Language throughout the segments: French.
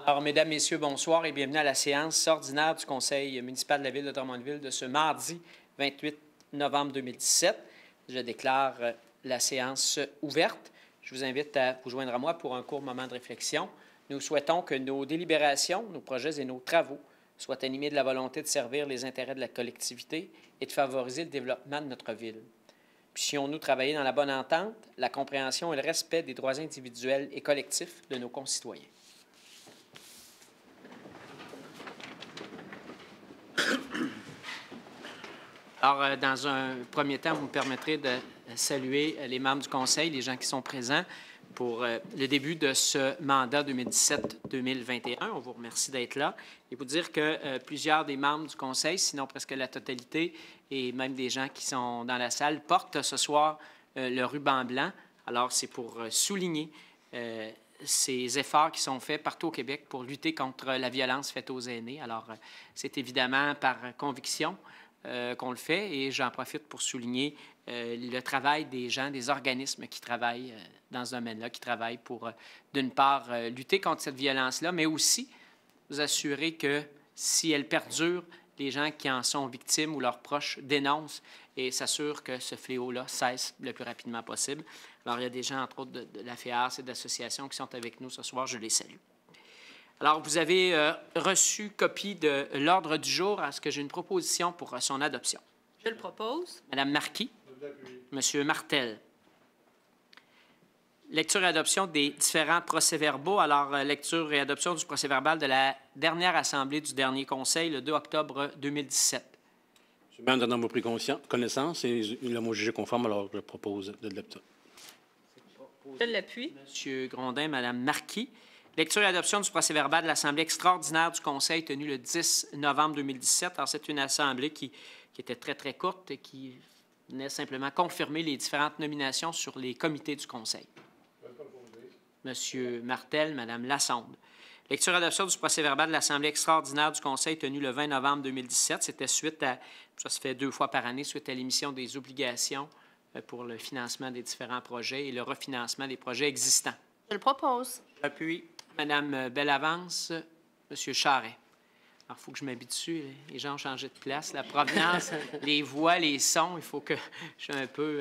Alors, Mesdames, Messieurs, bonsoir et bienvenue à la séance ordinaire du Conseil municipal de la Ville de Drummondville de ce mardi 28 novembre 2017. Je déclare la séance ouverte. Je vous invite à vous joindre à moi pour un court moment de réflexion. Nous souhaitons que nos délibérations, nos projets et nos travaux soient animés de la volonté de servir les intérêts de la collectivité et de favoriser le développement de notre ville. Puissions-nous travailler dans la bonne entente, la compréhension et le respect des droits individuels et collectifs de nos concitoyens. Alors, dans un premier temps, vous me permettrez de saluer les membres du Conseil, les gens qui sont présents pour le début de ce mandat 2017-2021. On vous remercie d'être là et vous dire que plusieurs des membres du Conseil, sinon presque la totalité, et même des gens qui sont dans la salle, portent ce soir le ruban blanc. Alors, c'est pour souligner ces efforts qui sont faits partout au Québec pour lutter contre la violence faite aux aînés. Alors, c'est évidemment par conviction qu'on le fait et j'en profite pour souligner le travail des gens, des organismes qui travaillent dans ce domaine-là, qui travaillent pour, d'une part, lutter contre cette violence-là, mais aussi vous assurer que si elle perdure, les gens qui en sont victimes ou leurs proches dénoncent et s'assurent que ce fléau-là cesse le plus rapidement possible. Alors, il y a des gens, entre autres, de la FEARS et d'associations qui sont avec nous ce soir. Je les salue. Alors, vous avez reçu copie de l'ordre du jour. Est-ce que j'ai une proposition pour son adoption? Je le propose. Madame Marquis. Monsieur Martel. Lecture et adoption des différents procès-verbaux. Alors, lecture et adoption du procès-verbal de la dernière assemblée du dernier conseil, le 2 octobre 2017. M. Maire, nous en avons pris connaissance et ils l'ont jugé conforme, alors je propose de l'adopter. Je l'appuie. Monsieur Grondin, Madame Marquis. Lecture et adoption du procès-verbal de l'Assemblée extraordinaire du Conseil tenue le 10 novembre 2017. Alors, c'est une assemblée qui était très, très courte et qui venait simplement confirmer les différentes nominations sur les comités du Conseil. Monsieur Martel, Madame Lassonde. Lecture et adoption du procès-verbal de l'Assemblée extraordinaire du Conseil tenue le 20 novembre 2017. C'était suite à, ça se fait 2 fois par année, suite à l'émission des obligations pour le financement des différents projets et le refinancement des projets existants. Je le propose. J'appuie. Madame Bellavance, Monsieur Charret. Alors, il faut que je m'habitue. Les gens ont changé de place. La provenance, les voix, les sons, il faut que je sois un peu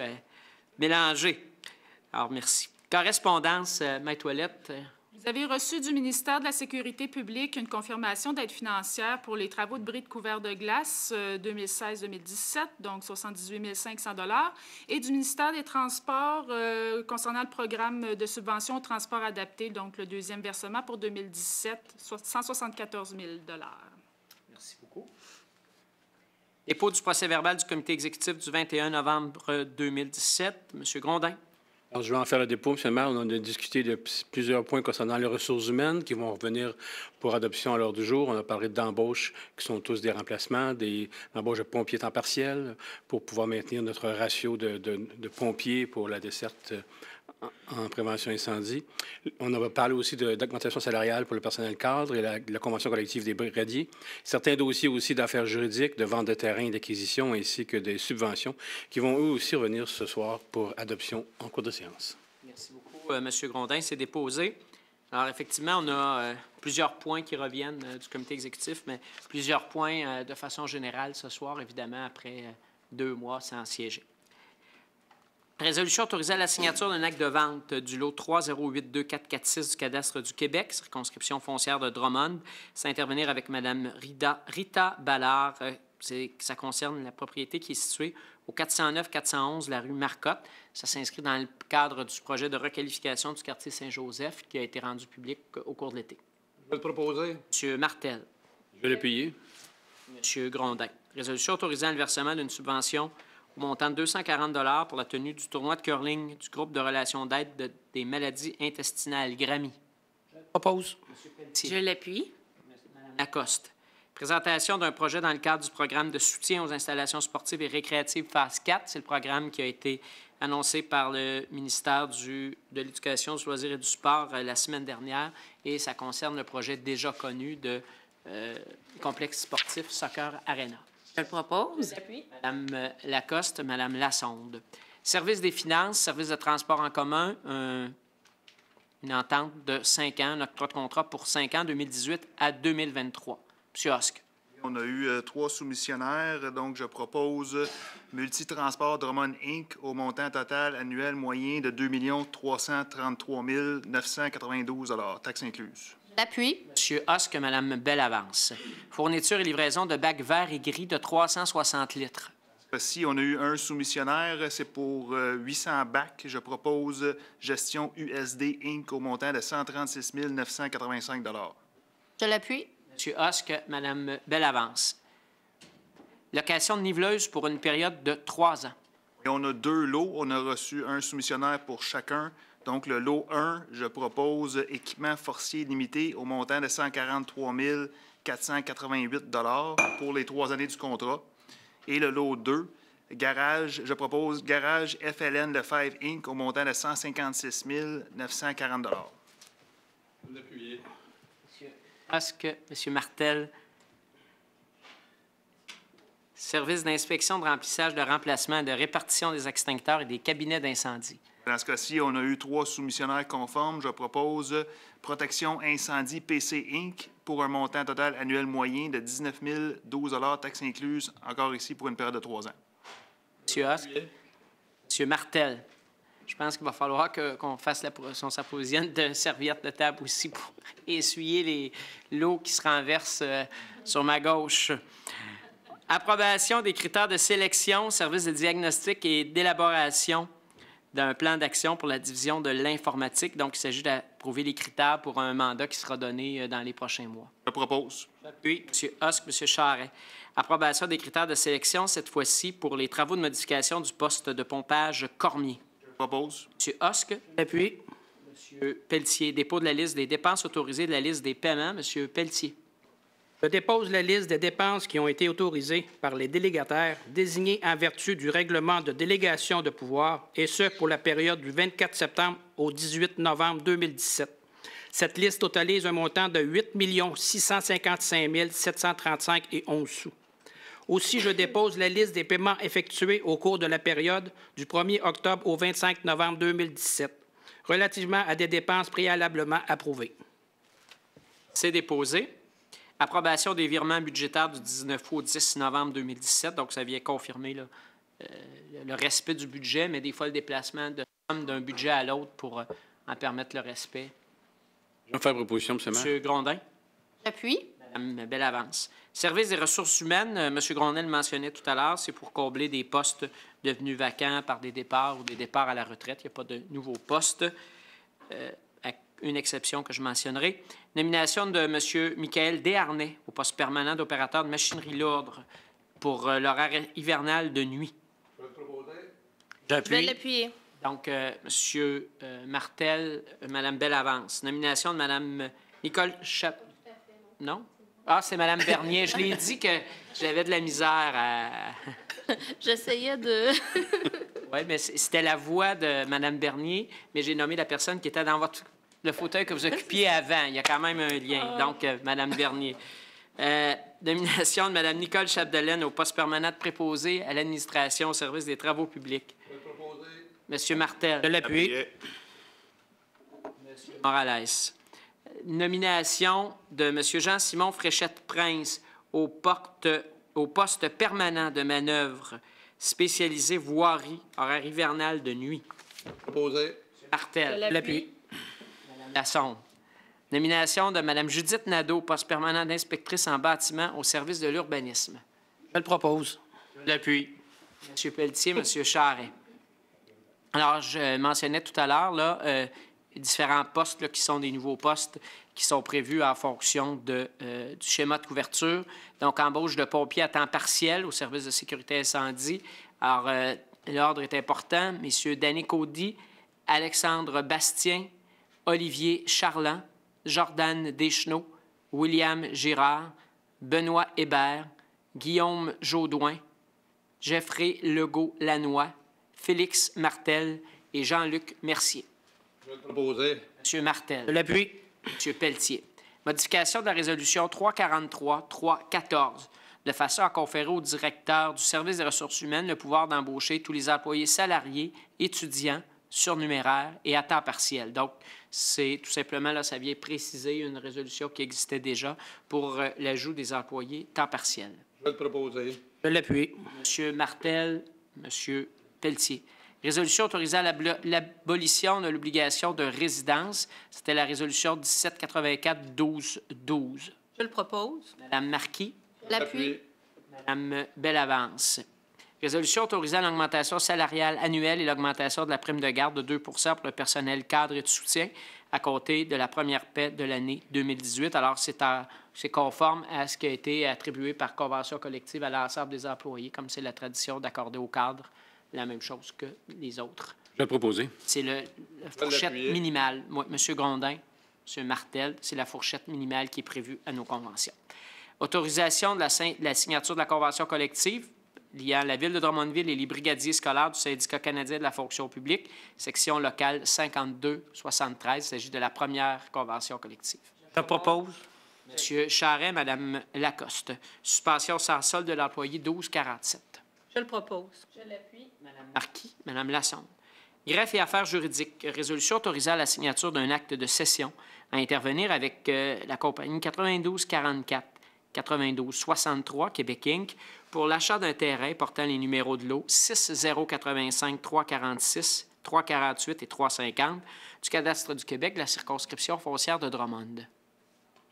mélangé. Alors, merci. Correspondance, Maître Ouellette. Vous avez reçu du ministère de la Sécurité publique une confirmation d'aide financière pour les travaux de bris de couvert de glace 2016-2017, donc 78 500 $, et du ministère des Transports concernant le programme de subvention au transport adapté, donc le deuxième versement pour 2017, 174 000 $. Merci beaucoup. Dépôt du procès-verbal du comité exécutif du 21 novembre 2017. Monsieur Grondin. Alors, je vais en faire le dépôt, M. le maire. On a discuté de plusieurs points concernant les ressources humaines qui vont revenir pour adoption à l'heure du jour. On a parlé d'embauches qui sont tous des remplacements, des embauches de pompiers temps partiel pour pouvoir maintenir notre ratio de pompiers pour la desserte en prévention incendie. On a parlé aussi d'augmentation salariale pour le personnel cadre et la convention collective des brigadiers. Certains dossiers aussi d'affaires juridiques, de vente de terrain et d'acquisition, ainsi que des subventions qui vont eux aussi revenir ce soir pour adoption en cours de séance. Merci beaucoup, M. Grondin. C'est déposé. Alors, effectivement, on a plusieurs points qui reviennent du comité exécutif, mais plusieurs points de façon générale ce soir, évidemment, après 2 mois sans siéger. Résolution autorisant la signature d'un acte de vente du lot 3082446 du cadastre du Québec, circonscription foncière de Drummond. Ça intervenir avec Mme Rita Ballard. Ça concerne la propriété qui est située au 409-411 la rue Marcotte. Ça s'inscrit dans le cadre du projet de requalification du quartier Saint-Joseph qui a été rendu public au cours de l'été. Je vais le proposer. M. Martel. Je vais l'appuyer. M. Grondin. Résolution autorisant le versement d'une subvention au montant de 240 $ pour la tenue du tournoi de curling du groupe de relations d'aide des maladies intestinales, GRAMI. Je le propose. Je l'appuie. Mme Lacoste. Présentation d'un projet dans le cadre du programme de soutien aux installations sportives et récréatives phase 4. C'est le programme qui a été annoncé par le ministère de l'Éducation, du loisir et du sport la semaine dernière. Et ça concerne le projet déjà connu de complexe sportif Soccer Arena. Je le propose. Mme Lacoste, Mme Lassonde. Service des finances, service de transport en commun, une entente de 5 ans, notre contrat pour 5 ans, 2018 à 2023. Monsieur Husk. On a eu 3 soumissionnaires, donc je propose Multitransport Drummond Inc. au montant total annuel moyen de 2 333 992 $, taxes incluses. L'appui. Monsieur Husk, Mme Bellavance. Fourniture et livraison de bacs verts et gris de 360 litres. Si on a eu un soumissionnaire, c'est pour 800 bacs. Je propose Gestion USD Inc. au montant de 136 985 $. Je l'appuie. Monsieur Husk, Mme Bellavance. Location de niveleuse pour une période de 3 ans. Et on a 2 lots. On a reçu un soumissionnaire pour chacun. Donc, le lot 1, je propose équipement forcier limité au montant de 143 488 $ pour les 3 années du contrat. Et le lot 2, garage, je propose Garage FLN Lefebvre Inc. au montant de 156 940 $. Vous appuyez. Husk, M. Martel. Service d'inspection, de remplissage, de remplacement, de répartition des extincteurs et des cabinets d'incendie. Dans ce cas-ci, on a eu 3 soumissionnaires conformes. Je propose Protection Incendie PC Inc. pour un montant total annuel moyen de 19 012 $, taxes incluses, encore ici pour une période de 3 ans. M. Husk. M. Martel. Je pense qu'il va falloir qu'on fasse son s'approvisionne de serviettes de table aussi pour essuyer l'eau qui se renverse sur ma gauche. Approbation des critères de sélection, service de diagnostic et d'élaboration d'un plan d'action pour la division de l'informatique. Donc, il s'agit d'approuver les critères pour un mandat qui sera donné dans les prochains mois. Je propose. Oui, M. Husk, M. Charret. Approbation des critères de sélection, cette fois-ci pour les travaux de modification du poste de pompage Cormier. Je propose. M. Husk. L'appui. M. Pelletier. Dépôt de la liste des dépenses autorisées de la liste des paiements. M. Pelletier. Je dépose la liste des dépenses qui ont été autorisées par les délégataires désignés en vertu du règlement de délégation de pouvoir, et ce pour la période du 24 septembre au 18 novembre 2017. Cette liste totalise un montant de 8 655 735 et 11 sous. Aussi, je dépose la liste des paiements effectués au cours de la période du 1er octobre au 25 novembre 2017, relativement à des dépenses préalablement approuvées. C'est déposé. Approbation des virements budgétaires du 19 au 10 novembre 2017. Donc, ça vient confirmer là, le respect du budget, mais des fois, le déplacement de somme d'un budget à l'autre pour en permettre le respect. Je vais faire proposition, M. Maire. M. Grondin. J'appuie. Mme Bellavance. Service des ressources humaines, M. Grondin le mentionnait tout à l'heure, c'est pour combler des postes devenus vacants par des départs ou des départs à la retraite. Il n'y a pas de nouveaux postes, à une exception que je mentionnerai. Nomination de M. Michael Desharnais au poste permanent d'opérateur de machinerie lourde pour l'horaire hivernal de nuit. Je vais l'appuyer. Donc, M. Martel, Mme Bellavance. Nomination de Mme Nicole Chap... Non? Ah, c'est Mme Bernier. Je l'ai dit que j'avais de la misère à... J'essayais de... Oui, mais c'était la voix de Mme Bernier, mais j'ai nommé la personne qui était dans le fauteuil que vous occupiez avant. Il y a quand même un lien. Donc, Mme Bernier. Nomination de Mme Nicole Chapdelaine au poste permanent de préposé à l'administration au service des travaux publics. M. Martel. Je l'appuie. M. Morales. Nomination de M. Jean-Simon Fréchette-Prince au poste permanent de manœuvre spécialisé voirie, horaire hivernal de nuit. Proposé. M. Martel. Je l'appuie. Mme Lassonde. Nomination de Mme Judith Nadeau, poste permanent d'inspectrice en bâtiment au service de l'urbanisme. Je le propose. Je l'appuie. M. Pelletier, M. Charret. Alors, je mentionnais tout à l'heure, là, différents postes là, qui sont des nouveaux postes qui sont prévus en fonction du schéma de couverture. Donc, embauche de pompiers à temps partiel au service de sécurité incendie. Alors, l'ordre est important. Messieurs Danny Caudy, Alexandre Bastien, Olivier Charland, Jordan Deschenaux, William Girard, Benoît Hébert, Guillaume Jaudoin, Jeffrey Legault-Lannoy, Félix Martel et Jean-Luc Mercier. Je vais proposer. M. Martel. Je l'appuie. M. Pelletier. Modification de la résolution 343-314, de façon à conférer au directeur du service des ressources humaines le pouvoir d'embaucher tous les employés salariés, étudiants, surnuméraire et à temps partiel. Donc, c'est tout simplement, là, ça vient préciser une résolution qui existait déjà pour l'ajout des employés temps partiel. Je vais le proposer. Je l'appuie. M. Martel, M. Pelletier. Résolution autorisant l'abolition de l'obligation de résidence. C'était la résolution 1784-12-12. Je le propose. Madame Marquis. L'appui. Madame Bellavance. Résolution autorisant l'augmentation salariale annuelle et l'augmentation de la prime de garde de 2 pour le personnel cadre et de soutien à compter de la première paie de l'année 2018. Alors, c'est conforme à ce qui a été attribué par convention collective à l'ensemble des employés, comme c'est la tradition d'accorder aux cadres la même chose que les autres. Je vais le proposer. C'est la fourchette minimale. Moi, M. Grondin, M. Martel, c'est la fourchette minimale qui est prévue à nos conventions. Autorisation de la signature de la convention collective liant la Ville de Drummondville et les brigadiers scolaires du Syndicat canadien de la fonction publique, section locale 52-73. Il s'agit de la première convention collective. Je propose. M. Charret, Mme Lacoste. Suspension sans solde de l'employé 1247. Je le propose. Je l'appuie. Mme Marquis, Mme Lassonde. Greffe et affaires juridiques. Résolution autorisant la signature d'un acte de cession à intervenir avec la compagnie 9244 9263 Québec Inc. pour l'achat d'un terrain portant les numéros de lot 6085 346 348 et 350 du cadastre du Québec de la circonscription foncière de Drummond.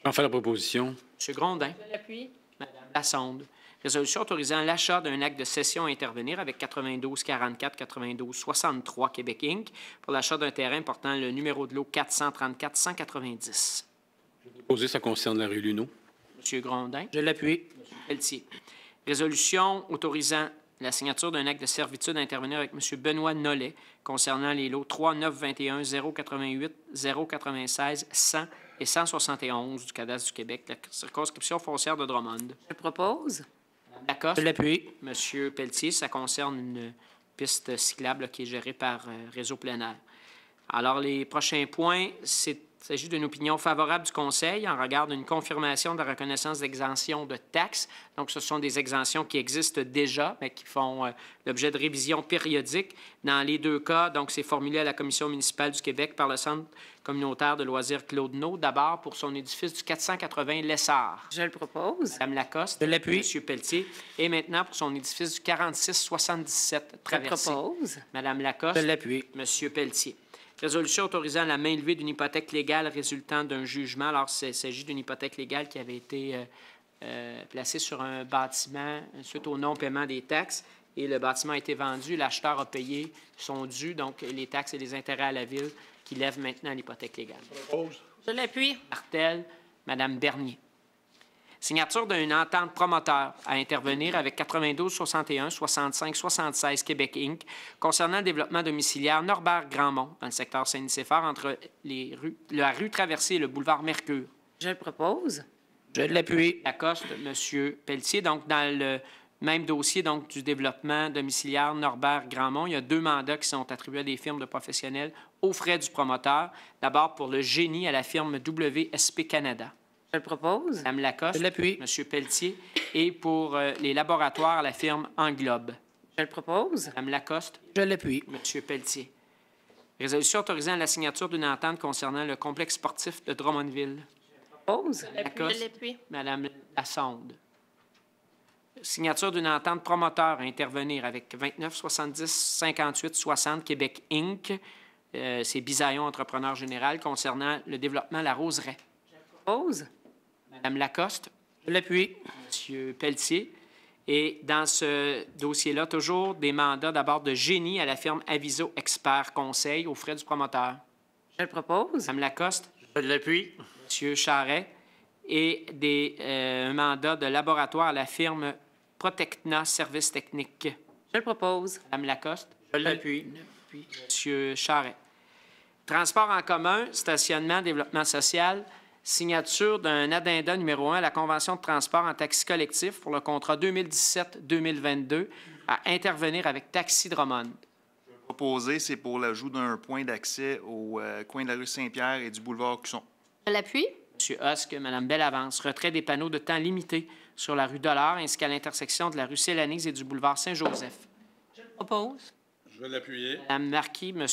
J'en fais la proposition. M. Grondin. Je l'appuie. Mme Lassonde. Résolution autorisant l'achat d'un acte de cession à intervenir avec 9244 9263 Québec Inc. pour l'achat d'un terrain portant le numéro de lot 434 190. Proposé, ça concerne la rue Luneau. M. Grondin. Je l'appuie. M. Pelletier. Résolution autorisant la signature d'un acte de servitude à intervenir avec M. Benoît Nollet concernant les lots 3, 9, 21, 088, 096, 100 et 171 du cadastre du Québec, la circonscription foncière de Drummond. Je propose. Lacoste. Je l'appuie. M. Pelletier, ça concerne une piste cyclable qui est gérée par Réseau Plein Air. Alors, les prochains points, il s'agit d'une opinion favorable du Conseil en regard d'une confirmation de la reconnaissance d'exemption de taxes. Donc, ce sont des exemptions qui existent déjà, mais qui font l'objet de révisions périodiques. Dans les deux cas, donc, c'est formulé à la Commission municipale du Québec par le Centre communautaire de loisirs Claude No, d'abord pour son édifice du 480 Lessard. Je le propose. Mme Lacoste. Je l'appuie. M. Pelletier. Et maintenant, pour son édifice du 4677 Traversée. Je propose. Mme Lacoste. Je l'appuie. M. Pelletier. Résolution autorisant la main levée d'une hypothèque légale résultant d'un jugement. Alors, il s'agit d'une hypothèque légale qui avait été placée sur un bâtiment suite au non-paiement des taxes. Et le bâtiment a été vendu. L'acheteur a payé son dû, donc les taxes et les intérêts à la Ville, qui lèvent maintenant l'hypothèque légale. Je l'appuie. Martel, Mme Bernier. Signature d'une entente promoteur à intervenir avec 92 61 65 76 Québec Inc. concernant le développement domiciliaire Norbert-Grandmont dans le secteur Saint-Nicéphore entre la rue Traversée et le boulevard Mercure. Je le propose. Je l'appuie. Lacoste, M. Pelletier. Donc, dans le même dossier donc, du développement domiciliaire Norbert-Grandmont, il y a 2 mandats qui sont attribués à des firmes de professionnels aux frais du promoteur. D'abord pour le génie à la firme WSP Canada. Je le propose. Mme Lacoste. Je l'appuie. M. Pelletier. Et pour les laboratoires à la firme Englobe. Je le propose. Mme Lacoste. Je l'appuie. M. Pelletier. Résolution autorisant la signature d'une entente concernant le complexe sportif de Drummondville. Je propose. Lacoste. Je l'appuie. Mme Lassonde. Signature d'une entente promoteur à intervenir avec 29 70 58 60 Québec Inc. C'est Bisaillon Entrepreneur Général concernant le développement La Roseraie. Je propose. Mme Lacoste. Je l'appuie. M. Pelletier. Et dans ce dossier-là, toujours des mandats d'abord de génie à la firme Aviso Expert Conseil aux frais du promoteur. Je le propose. Mme Lacoste. Je l'appuie. M. Charret. Et un mandat de laboratoire à la firme Protecna Services Techniques. Je le propose. Mme Lacoste. Je l'appuie. M. Charret. Transport en commun, stationnement, développement social, signature d'un addenda numéro 1 à la Convention de transport en taxi collectif pour le contrat 2017-2022 à intervenir avec Taxi Drummond. Proposé, c'est pour l'ajout d'un point d'accès au coin de la rue Saint-Pierre et du boulevard Cusson. Je l'appuie. M. Husk, Mme Bellavance, retrait des panneaux de temps limité sur la rue Dollard ainsi qu'à l'intersection de la rue Sélanise et du boulevard Saint-Joseph. Je le propose. Je Je vais l'appuyer. Mme Marquis, M.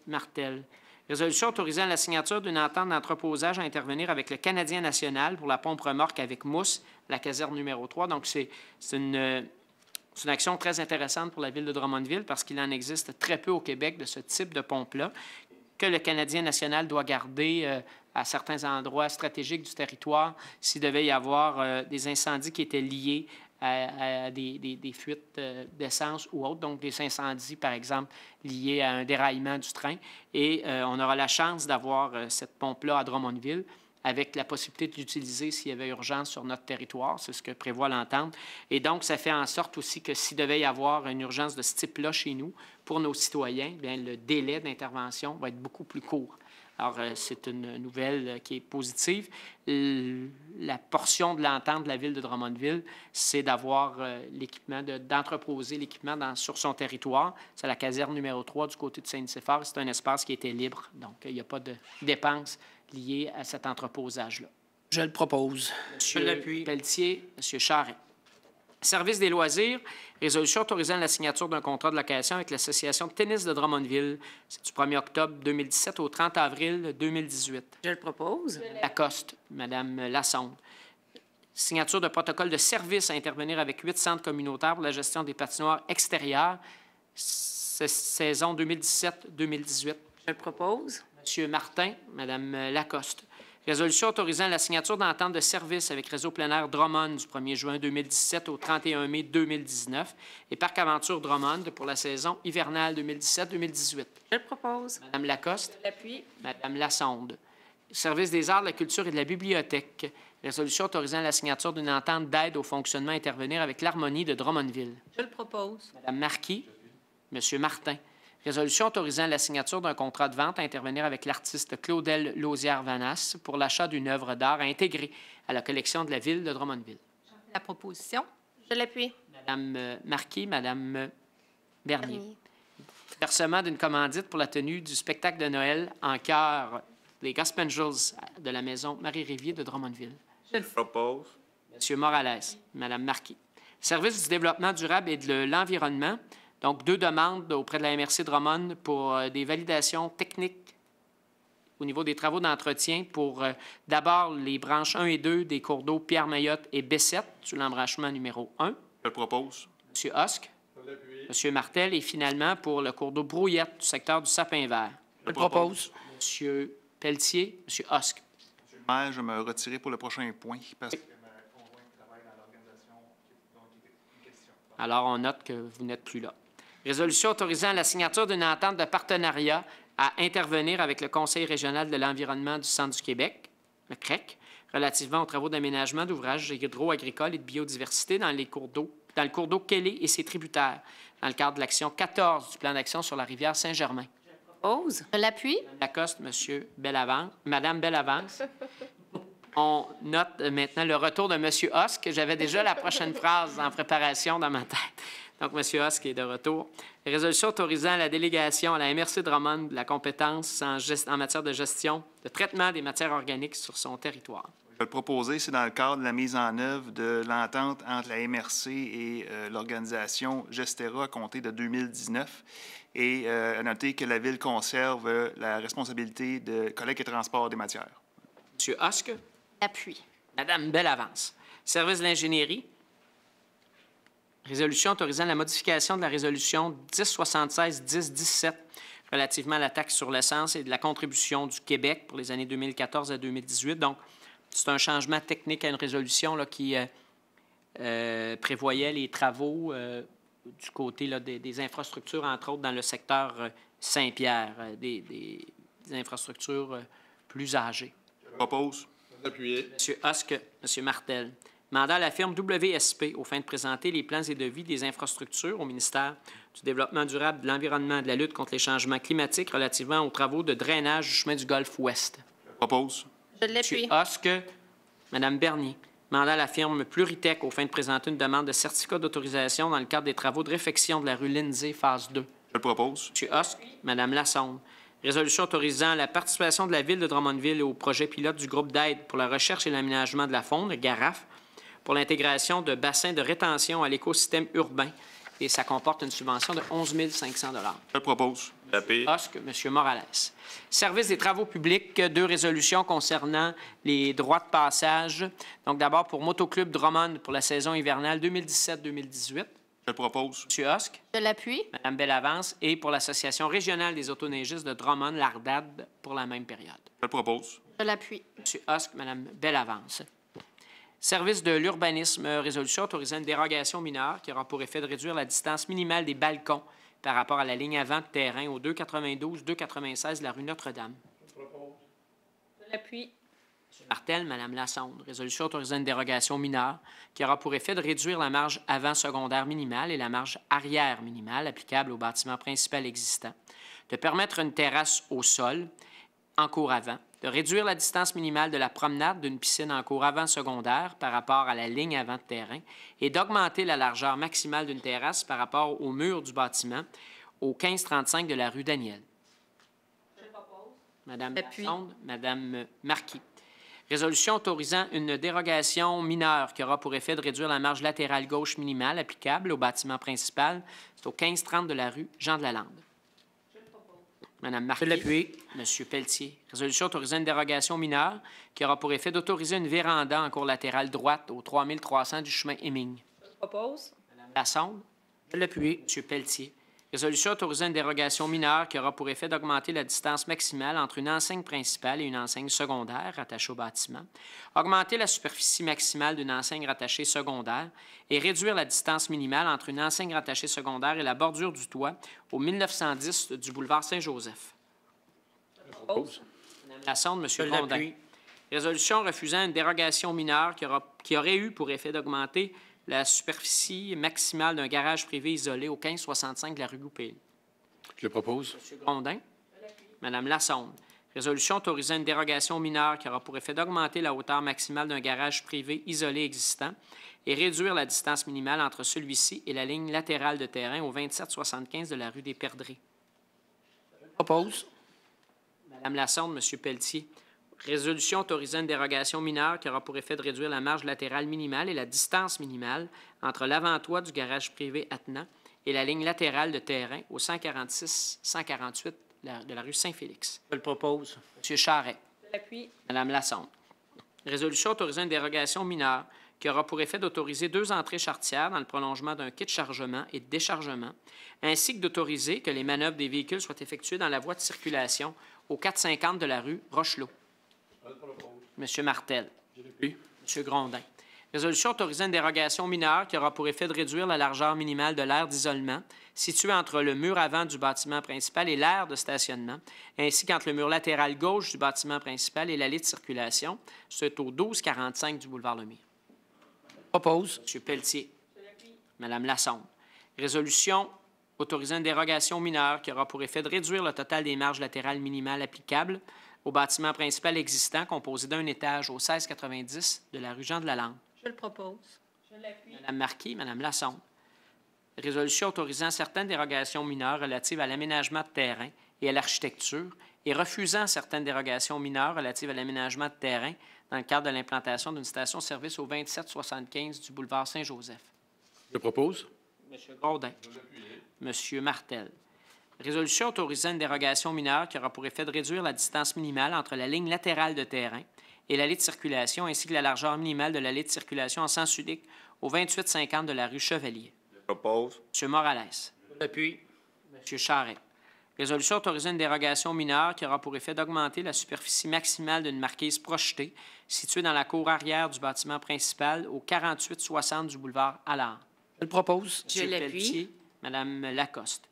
Martel. Résolution autorisant la signature d'une entente d'entreposage à intervenir avec le Canadien national pour la pompe remorque avec mousse, la caserne numéro 3. Donc, c'est une action très intéressante pour la ville de Drummondville parce qu'il en existe très peu au Québec de ce type de pompe-là que le Canadien national doit garder à certains endroits stratégiques du territoire s'il devait y avoir des incendies qui étaient liés à des fuites d'essence ou autres, donc des incendies, par exemple, liés à un déraillement du train. Et on aura la chance d'avoir cette pompe-là à Drummondville avec la possibilité de l'utiliser s'il y avait urgence sur notre territoire. C'est ce que prévoit l'entente. Et donc, ça fait en sorte aussi que s'il devait y avoir une urgence de ce type-là chez nous, pour nos citoyens, bien, le délai d'intervention va être beaucoup plus court. Alors, c'est une nouvelle qui est positive. La portion de l'entente de la ville de Drummondville, c'est d'avoir l'équipement, d'entreposer l'équipement sur son territoire. C'est la caserne numéro 3 du côté de Saint-Nicéphore. C'est un espace qui était libre, donc il n'y a pas de dépenses liées à cet entreposage-là. Je le propose. Je M. l'appuie. Pelletier, M. Charest. Service des loisirs, résolution autorisant la signature d'un contrat de location avec l'Association de tennis de Drummondville. C'est du 1er octobre 2017 au 30 avril 2018. Je le propose. Lacoste, Mme Lassonde. Signature de protocole de service à intervenir avec 8 centres communautaires pour la gestion des patinoires extérieures. Saison 2017-2018. Je le propose. M. Martin, Mme Lacoste. Résolution autorisant la signature d'entente de service avec Réseau plein air Drummond du 1er juin 2017 au 31 mai 2019 et Parc Aventure Drummond pour la saison hivernale 2017-2018. Je le propose. Mme Lacoste. Je l'appuie. Mme Lassonde. Service des arts, de la culture et de la bibliothèque. Résolution autorisant la signature d'une entente d'aide au fonctionnement à intervenir avec l'Harmonie de Drummondville. Je le propose. Mme Marquis. M. Martin. Résolution autorisant la signature d'un contrat de vente à intervenir avec l'artiste Claudel Lausière-Vanasse pour l'achat d'une œuvre d'art intégrée à la collection de la ville de Drummondville. La proposition. Je l'appuie. Mme Marquis, Mme Bernier. Versement d'une commandite pour la tenue du spectacle de Noël en chœur des Gospel Angels de la maison Marie-Rivier de Drummondville. Je le Propose. M. Morales, Mme Marquis. Service du développement durable et de l'environnement. Donc, 2 demandes auprès de la MRC Drummond pour des validations techniques au niveau des travaux d'entretien pour d'abord les branches 1 et 2 des cours d'eau Pierre-Maillotte et Bessette sur l'embranchement numéro 1. Je le propose. M. Husk, M. Martel et finalement pour le cours d'eau Brouillette du secteur du Sapin-Vert. Je le propose. M. Pelletier, M. Husk. Monsieur le maire, je vais me retirer pour le prochain point parce que ma conjointe travaille dans l'organisation dont il était question. Alors, on note que vous n'êtes plus là. Résolution autorisant la signature d'une entente de partenariat à intervenir avec le Conseil régional de l'environnement du Centre du Québec, le CREC, relativement aux travaux d'aménagement d'ouvrages hydro-agricoles et de biodiversité dans le cours d'eau Kelly et ses tributaires, dans le cadre de l'action 14 du plan d'action sur la rivière Saint-Germain. propose. Je l'appuie. Lacoste, Mme Bellavance. On note maintenant le retour de M. Husk. J'avais déjà la prochaine phrase en préparation dans ma tête. Donc, M. Husk est de retour. Résolution autorisant la délégation à la MRC Drummond de la compétence en matière de gestion, de traitement des matières organiques sur son territoire. Je vais le proposer, c'est dans le cadre de la mise en œuvre de l'entente entre la MRC et l'organisation Gestera à compter de 2019. Et à noter que la Ville conserve la responsabilité de collecte et transport des matières. M. Husk. Appui. Mme Bellavance. Service de l'ingénierie. Résolution autorisant la modification de la résolution 1076-1017 relativement à la taxe sur l'essence et de la contribution du Québec pour les années 2014 à 2018. Donc, c'est un changement technique à une résolution là, qui prévoyait les travaux du côté là, des infrastructures, entre autres dans le secteur Saint-Pierre, des infrastructures plus âgées. Je propose. Appuyer. M. Husk, M. Martel. Mandat à la firme WSP aux fins de présenter les plans et devis des infrastructures au ministère du Développement durable, de l'Environnement et de la lutte contre les changements climatiques relativement aux travaux de drainage du chemin du Golfe Ouest. Je propose. Je l'appuie. M. Husk, Mme Bernier. Mandat à la firme Pluritech aux fins de présenter une demande de certificat d'autorisation dans le cadre des travaux de réfection de la rue Lindsay, phase 2. Je le propose. M. Husk, Mme Lassonde. Résolution autorisant la participation de la Ville de Drummondville au projet pilote du groupe d'aide pour la recherche et l'aménagement de la faune, le GARAF, pour l'intégration de bassins de rétention à l'écosystème urbain et ça comporte une subvention de 11 500 Je le propose. L'appui. OSC, M. Morales. Service des travaux publics, 2 résolutions concernant les droits de passage. Donc, d'abord, pour Motoclub Drummond pour la saison hivernale 2017-2018. Je le propose. M. Hosк, Je l'appuie. Mme Bellavance, et pour l'Association régionale des autoneigistes de Drummond-Lardade pour la même période. Je le propose. Je l'appuie. M. Hosk, Mme Bellavance. Service de l'urbanisme, résolution autorisant une dérogation mineure qui aura pour effet de réduire la distance minimale des balcons par rapport à la ligne avant de terrain au 292-296 de la rue Notre-Dame. Je l'appuie. M. Martel, Mme Lassonde. Résolution autorisant une dérogation mineure qui aura pour effet de réduire la marge avant secondaire minimale et la marge arrière minimale applicable au bâtiment principal existant, de permettre une terrasse au sol en cour avant, de réduire la distance minimale de la promenade d'une piscine en cour avant secondaire par rapport à la ligne avant de terrain et d'augmenter la largeur maximale d'une terrasse par rapport au mur du bâtiment au 1535 de la rue Daniel. Madame Appui. Lassonde, Madame Marquis. Résolution autorisant une dérogation mineure qui aura pour effet de réduire la marge latérale gauche minimale applicable au bâtiment principal. C'est au 1530 de la rue Jean-de-Lalande. Madame Marquis. Je l'appuie. Monsieur Pelletier. Résolution autorisant une dérogation mineure qui aura pour effet d'autoriser une véranda en cour latérale droite au 3300 du chemin Heming. Propose. Madame Lassonde. Je l'appuie. Monsieur Pelletier. Résolution autorisant une dérogation mineure qui aura pour effet d'augmenter la distance maximale entre une enseigne principale et une enseigne secondaire rattachée au bâtiment, augmenter la superficie maximale d'une enseigne rattachée secondaire et réduire la distance minimale entre une enseigne rattachée secondaire et la bordure du toit au 1910 du boulevard Saint-Joseph. Propose. Madame Lassonde, Je M. Grondin. l'appuie. Résolution refusant une dérogation mineure qui aurait eu pour effet d'augmenter la superficie maximale d'un garage privé isolé au 1565 de la rue Goupil. Je le propose. M. Grondin. Mme Lassonde. Résolution autorisant une dérogation mineure qui aura pour effet d'augmenter la hauteur maximale d'un garage privé isolé existant et réduire la distance minimale entre celui-ci et la ligne latérale de terrain au 2775 de la rue des Perdrix. Propose. Mme Lassonde, M. Pelletier. Résolution autorisant une dérogation mineure qui aura pour effet de réduire la marge latérale minimale et la distance minimale entre l'avant-toit du garage privé attenant et la ligne latérale de terrain au 146-148 de la rue Saint-Félix. Je le propose. M. Charret. Je l'appuie. Mme Lassonde. Résolution autorisant une dérogation mineure qui aura pour effet d'autoriser 2 entrées charretières dans le prolongement d'un quai de chargement et de déchargement, ainsi que d'autoriser que les manœuvres des véhicules soient effectuées dans la voie de circulation au 450 de la rue Rochelot. M. Martel. Oui. M. Grondin. Résolution autorisant une dérogation mineure qui aura pour effet de réduire la largeur minimale de l'aire d'isolement situé entre le mur avant du bâtiment principal et l'aire de stationnement, ainsi qu'entre le mur latéral gauche du bâtiment principal et l'allée de circulation. C'est au 1245 du boulevard Lemire. Propose. M. Pelletier. Mme Lassonde. Résolution autorisant une dérogation mineure qui aura pour effet de réduire le total des marges latérales minimales applicables au bâtiment principal existant composé d'un étage au 1690 de la rue Jean-de-Lalande. Je le propose. Je l'appuie. Mme Marquis, Mme Lassonde. Résolution autorisant certaines dérogations mineures relatives à l'aménagement de terrain et à l'architecture et refusant certaines dérogations mineures relatives à l'aménagement de terrain dans le cadre de l'implantation d'une station-service au 2775 du boulevard Saint-Joseph. Je le propose. M. Grondin. M. Martel. Résolution autorisant une dérogation mineure qui aura pour effet de réduire la distance minimale entre la ligne latérale de terrain et l'allée de circulation, ainsi que la largeur minimale de l'allée de circulation en sens unique au 2850 de la rue Chevalier. Je propose. M. Morales. Je l'appuie. M. Charret. Résolution autorisant une dérogation mineure qui aura pour effet d'augmenter la superficie maximale d'une marquise projetée située dans la cour arrière du bâtiment principal au 4860 du boulevard Allard. Je le propose. Je M. l'appuie. Pelletier, Mme Lacoste.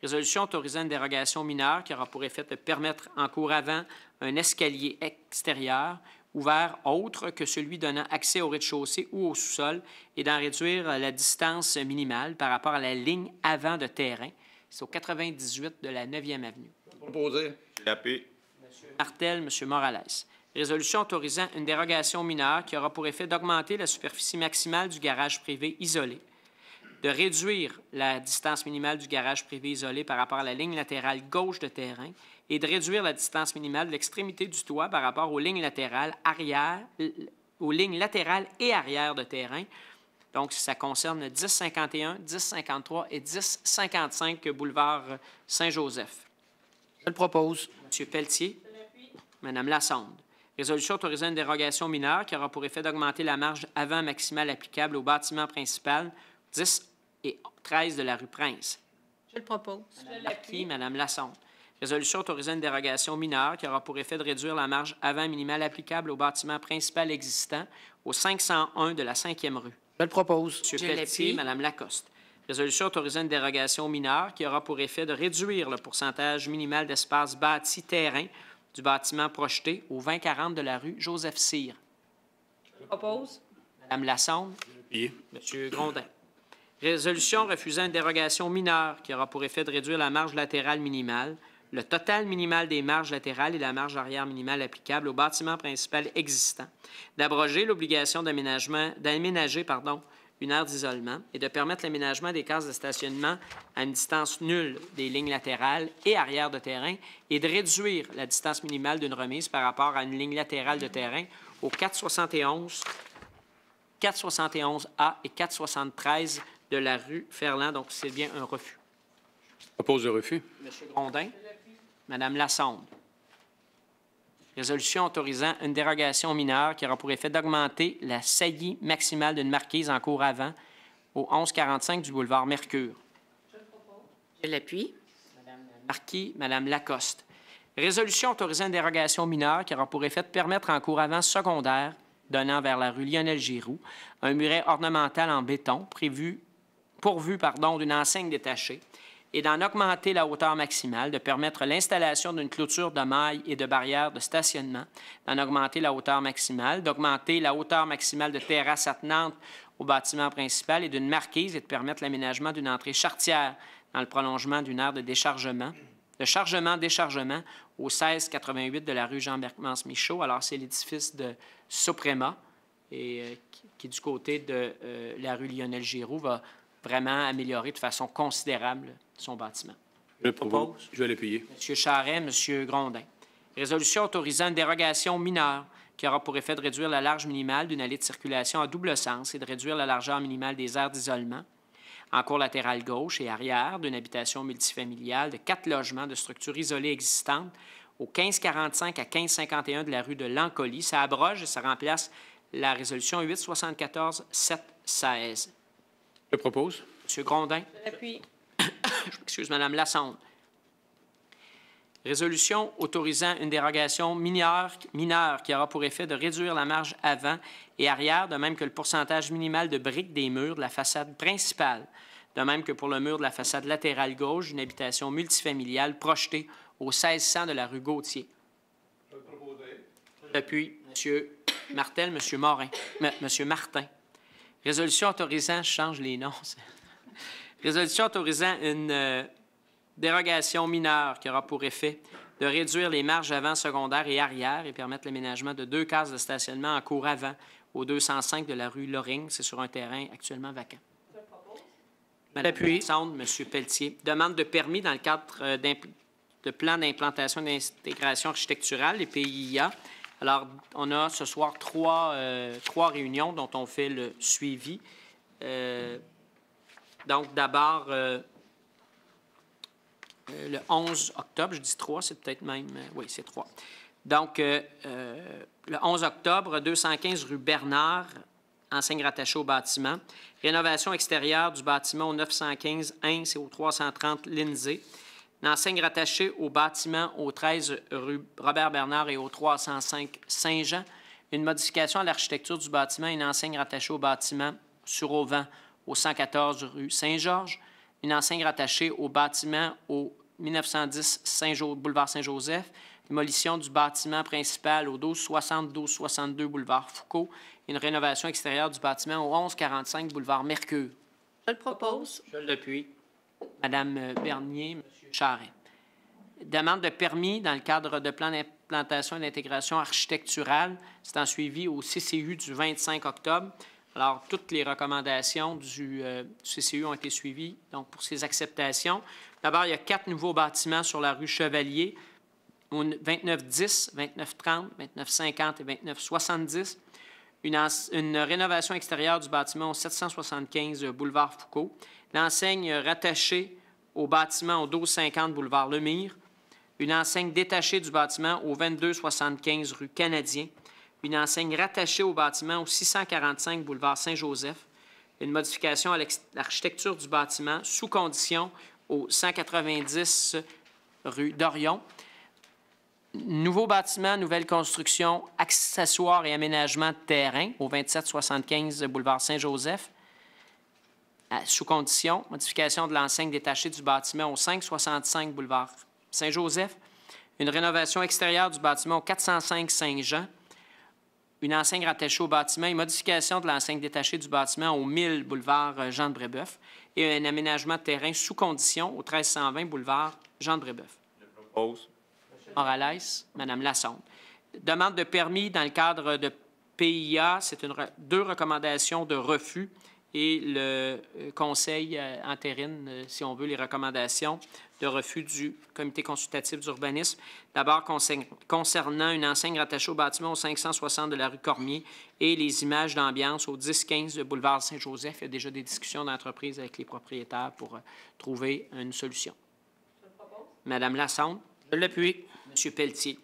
Résolution autorisant une dérogation mineure qui aura pour effet de permettre en cour avant un escalier extérieur ouvert autre que celui donnant accès au rez-de-chaussée ou au sous-sol et d'en réduire la distance minimale par rapport à la ligne avant de terrain. C'est au 98 de la 9e avenue. Proposer. Je l'appuie. Martel, M. Morales. Résolution autorisant une dérogation mineure qui aura pour effet d'augmenter la superficie maximale du garage privé isolé, de réduire la distance minimale du garage privé isolé par rapport à la ligne latérale gauche de terrain et de réduire la distance minimale de l'extrémité du toit par rapport aux lignes latérales et arrière de terrain Donc, ça concerne le 1051, 1053 et 1055 boulevard Saint-Joseph. Je le propose. M. Pelletier. Mme Lassonde. Résolution autorisant une dérogation mineure qui aura pour effet d'augmenter la marge avant maximale applicable au bâtiment principal 10 et 13 de la rue Prince. Je le propose. Mme Marquis, Mme Lassonde. Résolution autorisant une dérogation mineure qui aura pour effet de réduire la marge avant minimale applicable au bâtiment principal existant au 501 de la 5e rue. Je le propose. M. Pelletier, Mme Lacoste. Résolution autorisant une dérogation mineure qui aura pour effet de réduire le pourcentage minimal d'espace bâti terrain du bâtiment projeté au 2040 de la rue Joseph-Cyr. Je le propose. Mme Lassonde. Payé. M. Grondin. Résolution refusant une dérogation mineure qui aura pour effet de réduire la marge latérale minimale, le total minimal des marges latérales et la marge arrière minimale applicable au bâtiment principal existant, d'abroger l'obligation d'aménager une aire d'isolement et de permettre l'aménagement des cases de stationnement à une distance nulle des lignes latérales et arrière de terrain et de réduire la distance minimale d'une remise par rapport à une ligne latérale de terrain au 471A et 473 de la rue Ferland. Donc, c'est bien un refus. Je propose le refus. M. Grondin. Mme Lassonde. Résolution autorisant une dérogation mineure qui aura pour effet d'augmenter la saillie maximale d'une marquise en cours avant au 1145 du boulevard Mercure. Je l'appuie. Marquis, Mme Lacoste. Résolution autorisant une dérogation mineure qui aura pour effet de permettre en cours avant secondaire donnant vers la rue Lionel-Giroux un muret ornemental en béton pourvu d'une enseigne détachée et d'en augmenter la hauteur maximale, de permettre l'installation d'une clôture de mailles et de barrières de stationnement, d'en augmenter la hauteur maximale, d'augmenter la hauteur maximale de terrasse attenante au bâtiment principal et d'une marquise et de permettre l'aménagement d'une entrée charretière dans le prolongement d'une aire de chargement-déchargement au 1688 de la rue Jean-Bercmans-Michaud. Alors, c'est l'édifice de Soprema et qui, du côté de la rue Lionel-Giroux, va vraiment améliorer de façon considérable son bâtiment. Je le propose. Je vais le payer. M. Charret, M. Grondin. Résolution autorisant une dérogation mineure qui aura pour effet de réduire la large minimale d'une allée de circulation à double sens et de réduire la largeur minimale des aires d'isolement en cour latérale gauche et arrière d'une habitation multifamiliale de 4 logements de structures isolées existantes au 1545 à 1551 de la rue de l'Ancolie. Ça abroge et ça remplace la résolution 874-716. Je propose. M. Grondin. Je l'appuie. Excuse, Mme Lassonde. Résolution autorisant une dérogation mineure qui aura pour effet de réduire la marge avant et arrière, de même que le pourcentage minimal de briques des murs de la façade principale, de même que pour le mur de la façade latérale gauche d'une habitation multifamiliale projetée au 1600 de la rue Gauthier. Je vais le proposer. J'appuie. M. Martel, M. Morin, M. Martin. Résolution autorisant, je change les noms. Résolution autorisant une dérogation mineure qui aura pour effet de réduire les marges avant, secondaire et arrière et permettre l'aménagement de 2 cases de stationnement en cours avant au 205 de la rue Lorigne. C'est sur un terrain actuellement vacant. Mme Lassonde, M. Pelletier. Demande de permis dans le cadre de plan d'implantation et d'intégration architecturale, les PIA. Alors, on a ce soir trois réunions dont on fait le suivi. Donc, d'abord, le 11 octobre, je dis 3, c'est peut-être même... oui, c'est 3. Donc, le 11 octobre, 215 rue Bernard, enseigne rattachée au bâtiment. Rénovation extérieure du bâtiment au 915 Ince et au 330 Lindsay. Une enseigne rattachée au bâtiment au 13 rue Robert-Bernard et au 305 Saint-Jean. Une modification à l'architecture du bâtiment, une enseigne rattachée au bâtiment sur Auvent au 114 rue Saint-Georges. Une enseigne rattachée au bâtiment au 1910 boulevard Saint-Joseph. Démolition du bâtiment principal au 1260, 1262 boulevard Foucault. Une rénovation extérieure du bâtiment au 1145 boulevard Mercure. Je le propose. Je l'appuie. Mme Bernier, M. Charret. Demande de permis dans le cadre de plan d'implantation et d'intégration architecturale. C'est en suivi au CCU du 25 octobre. Alors, toutes les recommandations du CCU ont été suivies, donc pour ces acceptations. D'abord, il y a 4 nouveaux bâtiments sur la rue Chevalier, au 2910, 2930, 2950 et 2970. une rénovation extérieure du bâtiment au 775 boulevard Foucault, l'enseigne rattachée au bâtiment au 1250 boulevard Lemire, une enseigne détachée du bâtiment au 2275 rue Canadien, une enseigne rattachée au bâtiment au 645 boulevard Saint-Joseph, une modification à l'architecture du bâtiment sous condition au 190 rue Dorion, nouveau bâtiment, nouvelle construction, accessoires et aménagement de terrain au 2775 boulevard Saint-Joseph, sous condition, modification de l'enseigne détachée du bâtiment au 565 boulevard Saint-Joseph, une rénovation extérieure du bâtiment au 405 Saint-Jean, une enseigne rattachée au bâtiment et modification de l'enseigne détachée du bâtiment au 1000 boulevard Jean de Brébeuf et un aménagement de terrain sous condition au 1320 boulevard Jean de Brébeuf. Je propose. Morales, Mme Lassonde. Demande de permis dans le cadre de PIA, c'est deux recommandations de refus et le Conseil entérine, si on veut, les recommandations de refus du Comité consultatif d'urbanisme. D'abord, concernant une enseigne rattachée au bâtiment au 560 de la rue Cormier et les images d'ambiance au 1015 boulevard Saint-Joseph. Il y a déjà des discussions d'entreprise avec les propriétaires pour trouver une solution. Mme Lassonde. Je l'appuie. M. Pelletier.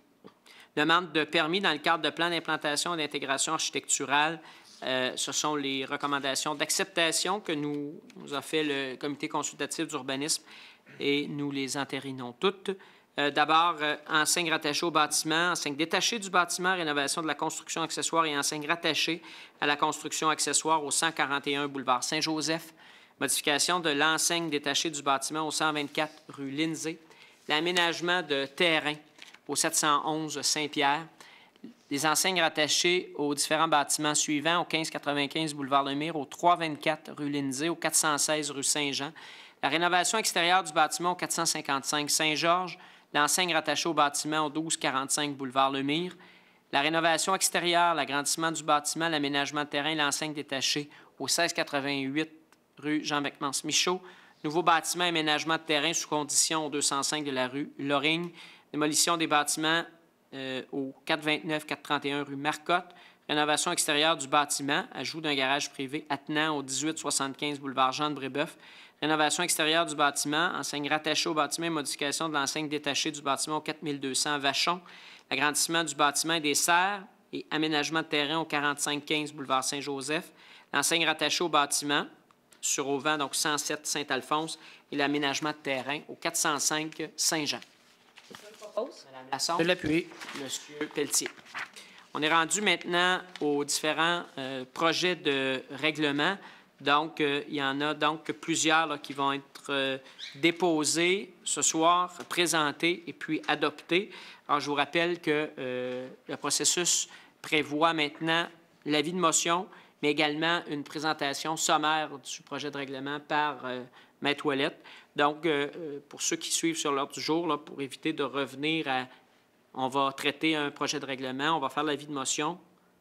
Demande de permis dans le cadre de plan d'implantation et d'intégration architecturale. Ce sont les recommandations d'acceptation que nous a fait le Comité consultatif d'urbanisme et nous les entérinons toutes. D'abord, enseigne rattachée au bâtiment, enseigne détachée du bâtiment, rénovation de la construction accessoire et enseigne rattachée à la construction accessoire au 141 boulevard Saint-Joseph. Modification de l'enseigne détachée du bâtiment au 124 rue Lindsay. L'aménagement de terrain au 711 Saint-Pierre, les enseignes rattachées aux différents bâtiments suivants, au 1595 boulevard Lemire, au 324 rue Lindsay, au 416 rue Saint-Jean, la rénovation extérieure du bâtiment au 455 Saint-Georges, l'enseigne rattachée au bâtiment au 1245 boulevard Lemire, la rénovation extérieure, l'agrandissement du bâtiment, l'aménagement de terrain, l'enseigne détachée au 1688 rue Jean-Beckmans-Michaud, nouveau bâtiment, aménagement de terrain sous condition au 205 de la rue Lorigne, démolition des bâtiments au 429-431 rue Marcotte, rénovation extérieure du bâtiment, ajout d'un garage privé attenant au 1875 boulevard Jean de Brébeuf, rénovation extérieure du bâtiment, enseigne rattachée au bâtiment et modification de l'enseigne détachée du bâtiment au 4200 Vachon, agrandissement du bâtiment et des serres et aménagement de terrain au 4515 boulevard Saint-Joseph, l'enseigne rattachée au bâtiment sur Auvent, donc 107 Saint-Alphonse, et l'aménagement de terrain au 405 Saint-Jean. Mme Lassonde. Je l'appuie. M. Pelletier. On est rendu maintenant aux différents projets de règlement. Donc, il y en a donc plusieurs là, qui vont être déposés ce soir, présentés et puis adoptés. Alors, je vous rappelle que le processus prévoit maintenant l'avis de motion, mais également une présentation sommaire du projet de règlement par Maître Ouellette. Donc, pour ceux qui suivent sur l'ordre du jour, là, pour éviter de revenir à... On va traiter un projet de règlement, on va faire l'avis de motion,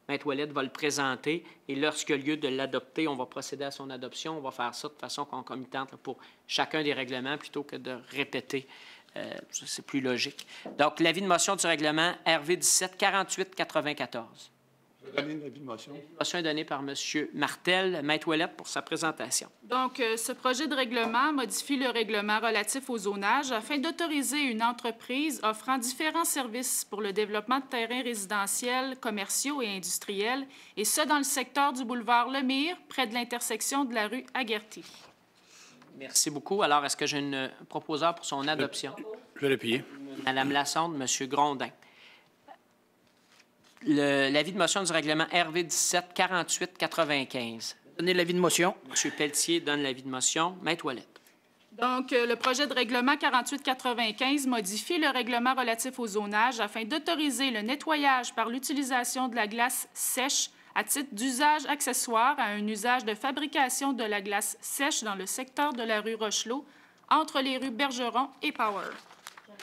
Maître Ouellette va le présenter, et lorsqu'il y a lieu de l'adopter, on va procéder à son adoption. On va faire ça de façon concomitante là, pour chacun des règlements, plutôt que de répéter. C'est plus logique. Donc, l'avis de motion du règlement RV 17 48 94. Je vais donner l'avis de motion. La motion est donnée par M. Martel. Maître Ouellette pour sa présentation. Donc, ce projet de règlement modifie le règlement relatif au zonage afin d'autoriser une entreprise offrant différents services pour le développement de terrains résidentiels, commerciaux et industriels, et ce, dans le secteur du boulevard Lemire, près de l'intersection de la rue Aguerty. Merci beaucoup. Alors, est-ce que j'ai un proposeur pour son adoption? Je vais l'appuyer. Mme Lassonde, M. Grondin. L'avis de motion du règlement RV 17 48 95. Donner l'avis de motion. M. Pelletier donne l'avis de motion. Maître Ouellette. Donc, le projet de règlement 4895 modifie le règlement relatif au zonage afin d'autoriser le nettoyage par l'utilisation de la glace sèche à titre d'usage accessoire à un usage de fabrication de la glace sèche dans le secteur de la rue Rochelot, entre les rues Bergeron et Power.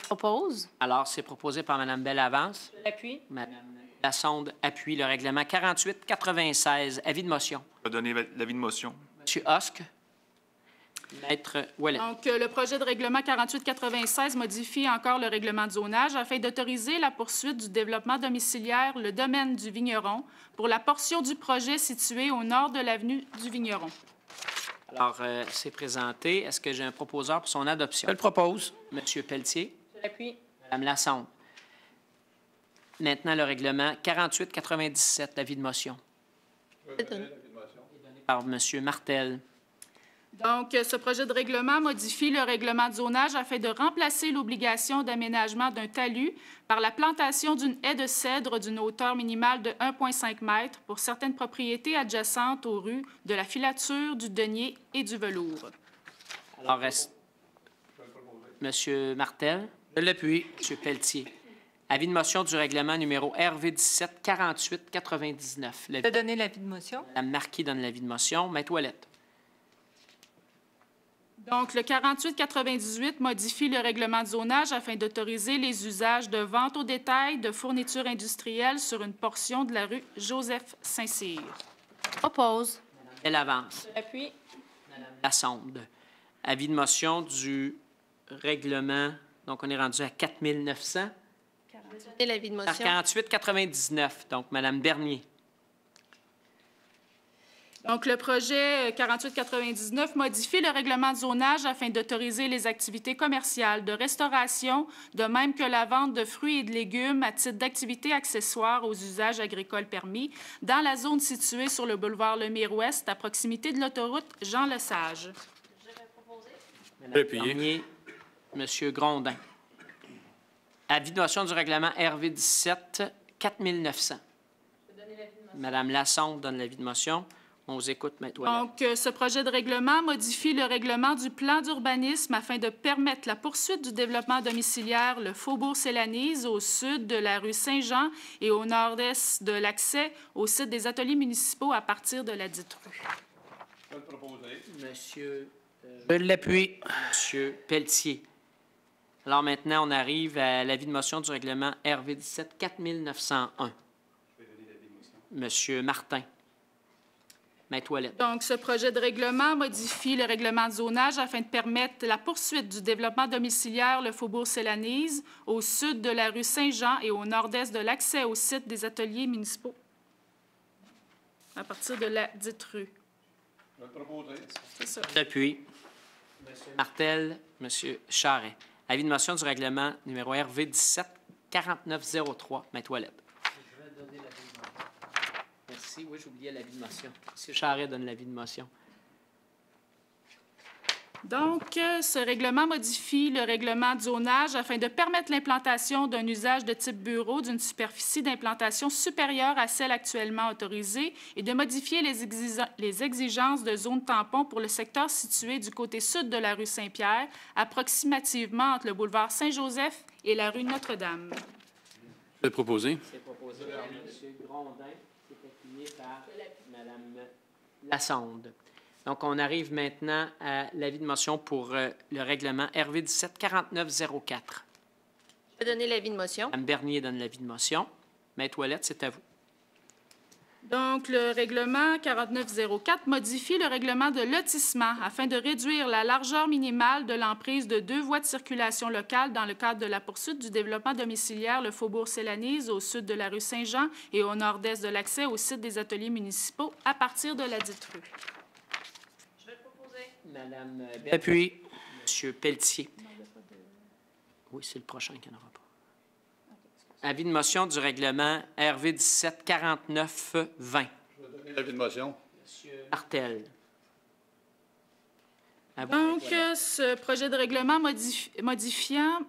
Propose. Alors, c'est proposé par Mme Bellavance. L'appui. Mme Lassonde appuie le règlement 48 96. Avis de motion. Je vais donner l'avis de motion. M. Hosque. Maître Ouellet. Donc, le projet de règlement 4896 modifie encore le règlement de zonage afin d'autoriser la poursuite du développement domiciliaire, le domaine du Vigneron, pour la portion du projet située au nord de l'avenue du Vigneron. Alors, c'est présenté. Est-ce que j'ai un proposeur pour son adoption? Je le propose. Monsieur Pelletier. Je l'appuie. Madame Lassonde. Maintenant, le règlement 4897, l'avis de motion. Par Monsieur Martel. Donc, ce projet de règlement modifie le règlement de zonage afin de remplacer l'obligation d'aménagement d'un talus par la plantation d'une haie de cèdre d'une hauteur minimale de 1,5 m pour certaines propriétés adjacentes aux rues de la Filature, du Denier et du Velours. Alors, Monsieur Martel. Je l'appuie. Monsieur Pelletier. Avis de motion du règlement numéro RV 17 48 99. Je vais donner l'avis de motion. Madame Marquis donne l'avis de motion. Maître Ouellette. Donc, le 4898 modifie le règlement de zonage afin d'autoriser les usages de vente au détail de fournitures industrielles sur une portion de la rue Joseph-Saint-Cyr. Propose. Elle avance. Je l'appuie. Lassonde. Avis de motion du règlement. Donc, on est rendu à 4900. Je vais donner l'avis de Par motion. 4899. Donc, Madame Bernier. Donc, le projet 4899 modifie le règlement de zonage afin d'autoriser les activités commerciales de restauration, de même que la vente de fruits et de légumes à titre d'activités accessoires aux usages agricoles permis dans la zone située sur le boulevard Lemire-Ouest, à proximité de l'autoroute Jean-Lesage. Madame Appuyé. Bernier. Monsieur Grondin. Avis de motion du règlement RV 17 4900. Madame Lassonde donne l'avis de motion. On vous écoute, Maître Ouellet. Donc, ce projet de règlement modifie le règlement du plan d'urbanisme afin de permettre la poursuite du développement domiciliaire, le faubourg Sélanise, au sud de la rue Saint-Jean et au nord-est de l'accès au site des ateliers municipaux à partir de la dite rue. Je vais le proposer. Monsieur, Je l'appuie. Monsieur Pelletier. Alors maintenant, on arrive à l'avis de motion du règlement RV 17 4901. Monsieur Martin. Maître Ouellette. Donc, ce projet de règlement modifie le règlement de zonage afin de permettre la poursuite du développement domiciliaire, le faubourg Sélanise, au sud de la rue Saint-Jean et au nord-est de l'accès au site des ateliers municipaux à partir de la dite rue. Je vais le proposer. C'est ça. J'appuie. Monsieur Martel, Monsieur Charret. Avis de motion du règlement numéro RV 17 4903. Maître Ouellette. Je vais donner l'avis de motion. Merci. Oui, j'oubliais l'avis de motion. Monsieur Charret donne l'avis de motion. Donc, ce règlement modifie le règlement de zonage afin de permettre l'implantation d'un usage de type bureau d'une superficie d'implantation supérieure à celle actuellement autorisée et de modifier les exigences de zone tampon pour le secteur situé du côté sud de la rue Saint-Pierre, approximativement entre le boulevard Saint-Joseph et la rue Notre-Dame. Je vais le proposer. C'est proposé par M. Grondin. C'est appuyé par Mme Lassonde. Donc, on arrive maintenant à l'avis de motion pour le règlement RV 17 4904. Je vais donner l'avis de motion. Mme Bernier donne l'avis de motion. Maître Ouellette, c'est à vous. Donc, le règlement 4904 modifie le règlement de lotissement afin de réduire la largeur minimale de l'emprise de 2 voies de circulation locale dans le cadre de la poursuite du développement domiciliaire, le faubourg Sélanise, au sud de la rue Saint-Jean et au nord-est de l'accès au site des ateliers municipaux à partir de la dite rue. Madame Appui. Monsieur Pelletier. Oui, c'est le prochain qu'il n'y en aura pas. Avis de motion du règlement RV 17 49 20. Je vais donner l'avis de motion. Monsieur Martel. À vous, Donc, Maître Ouellette. ce projet de règlement modifiant,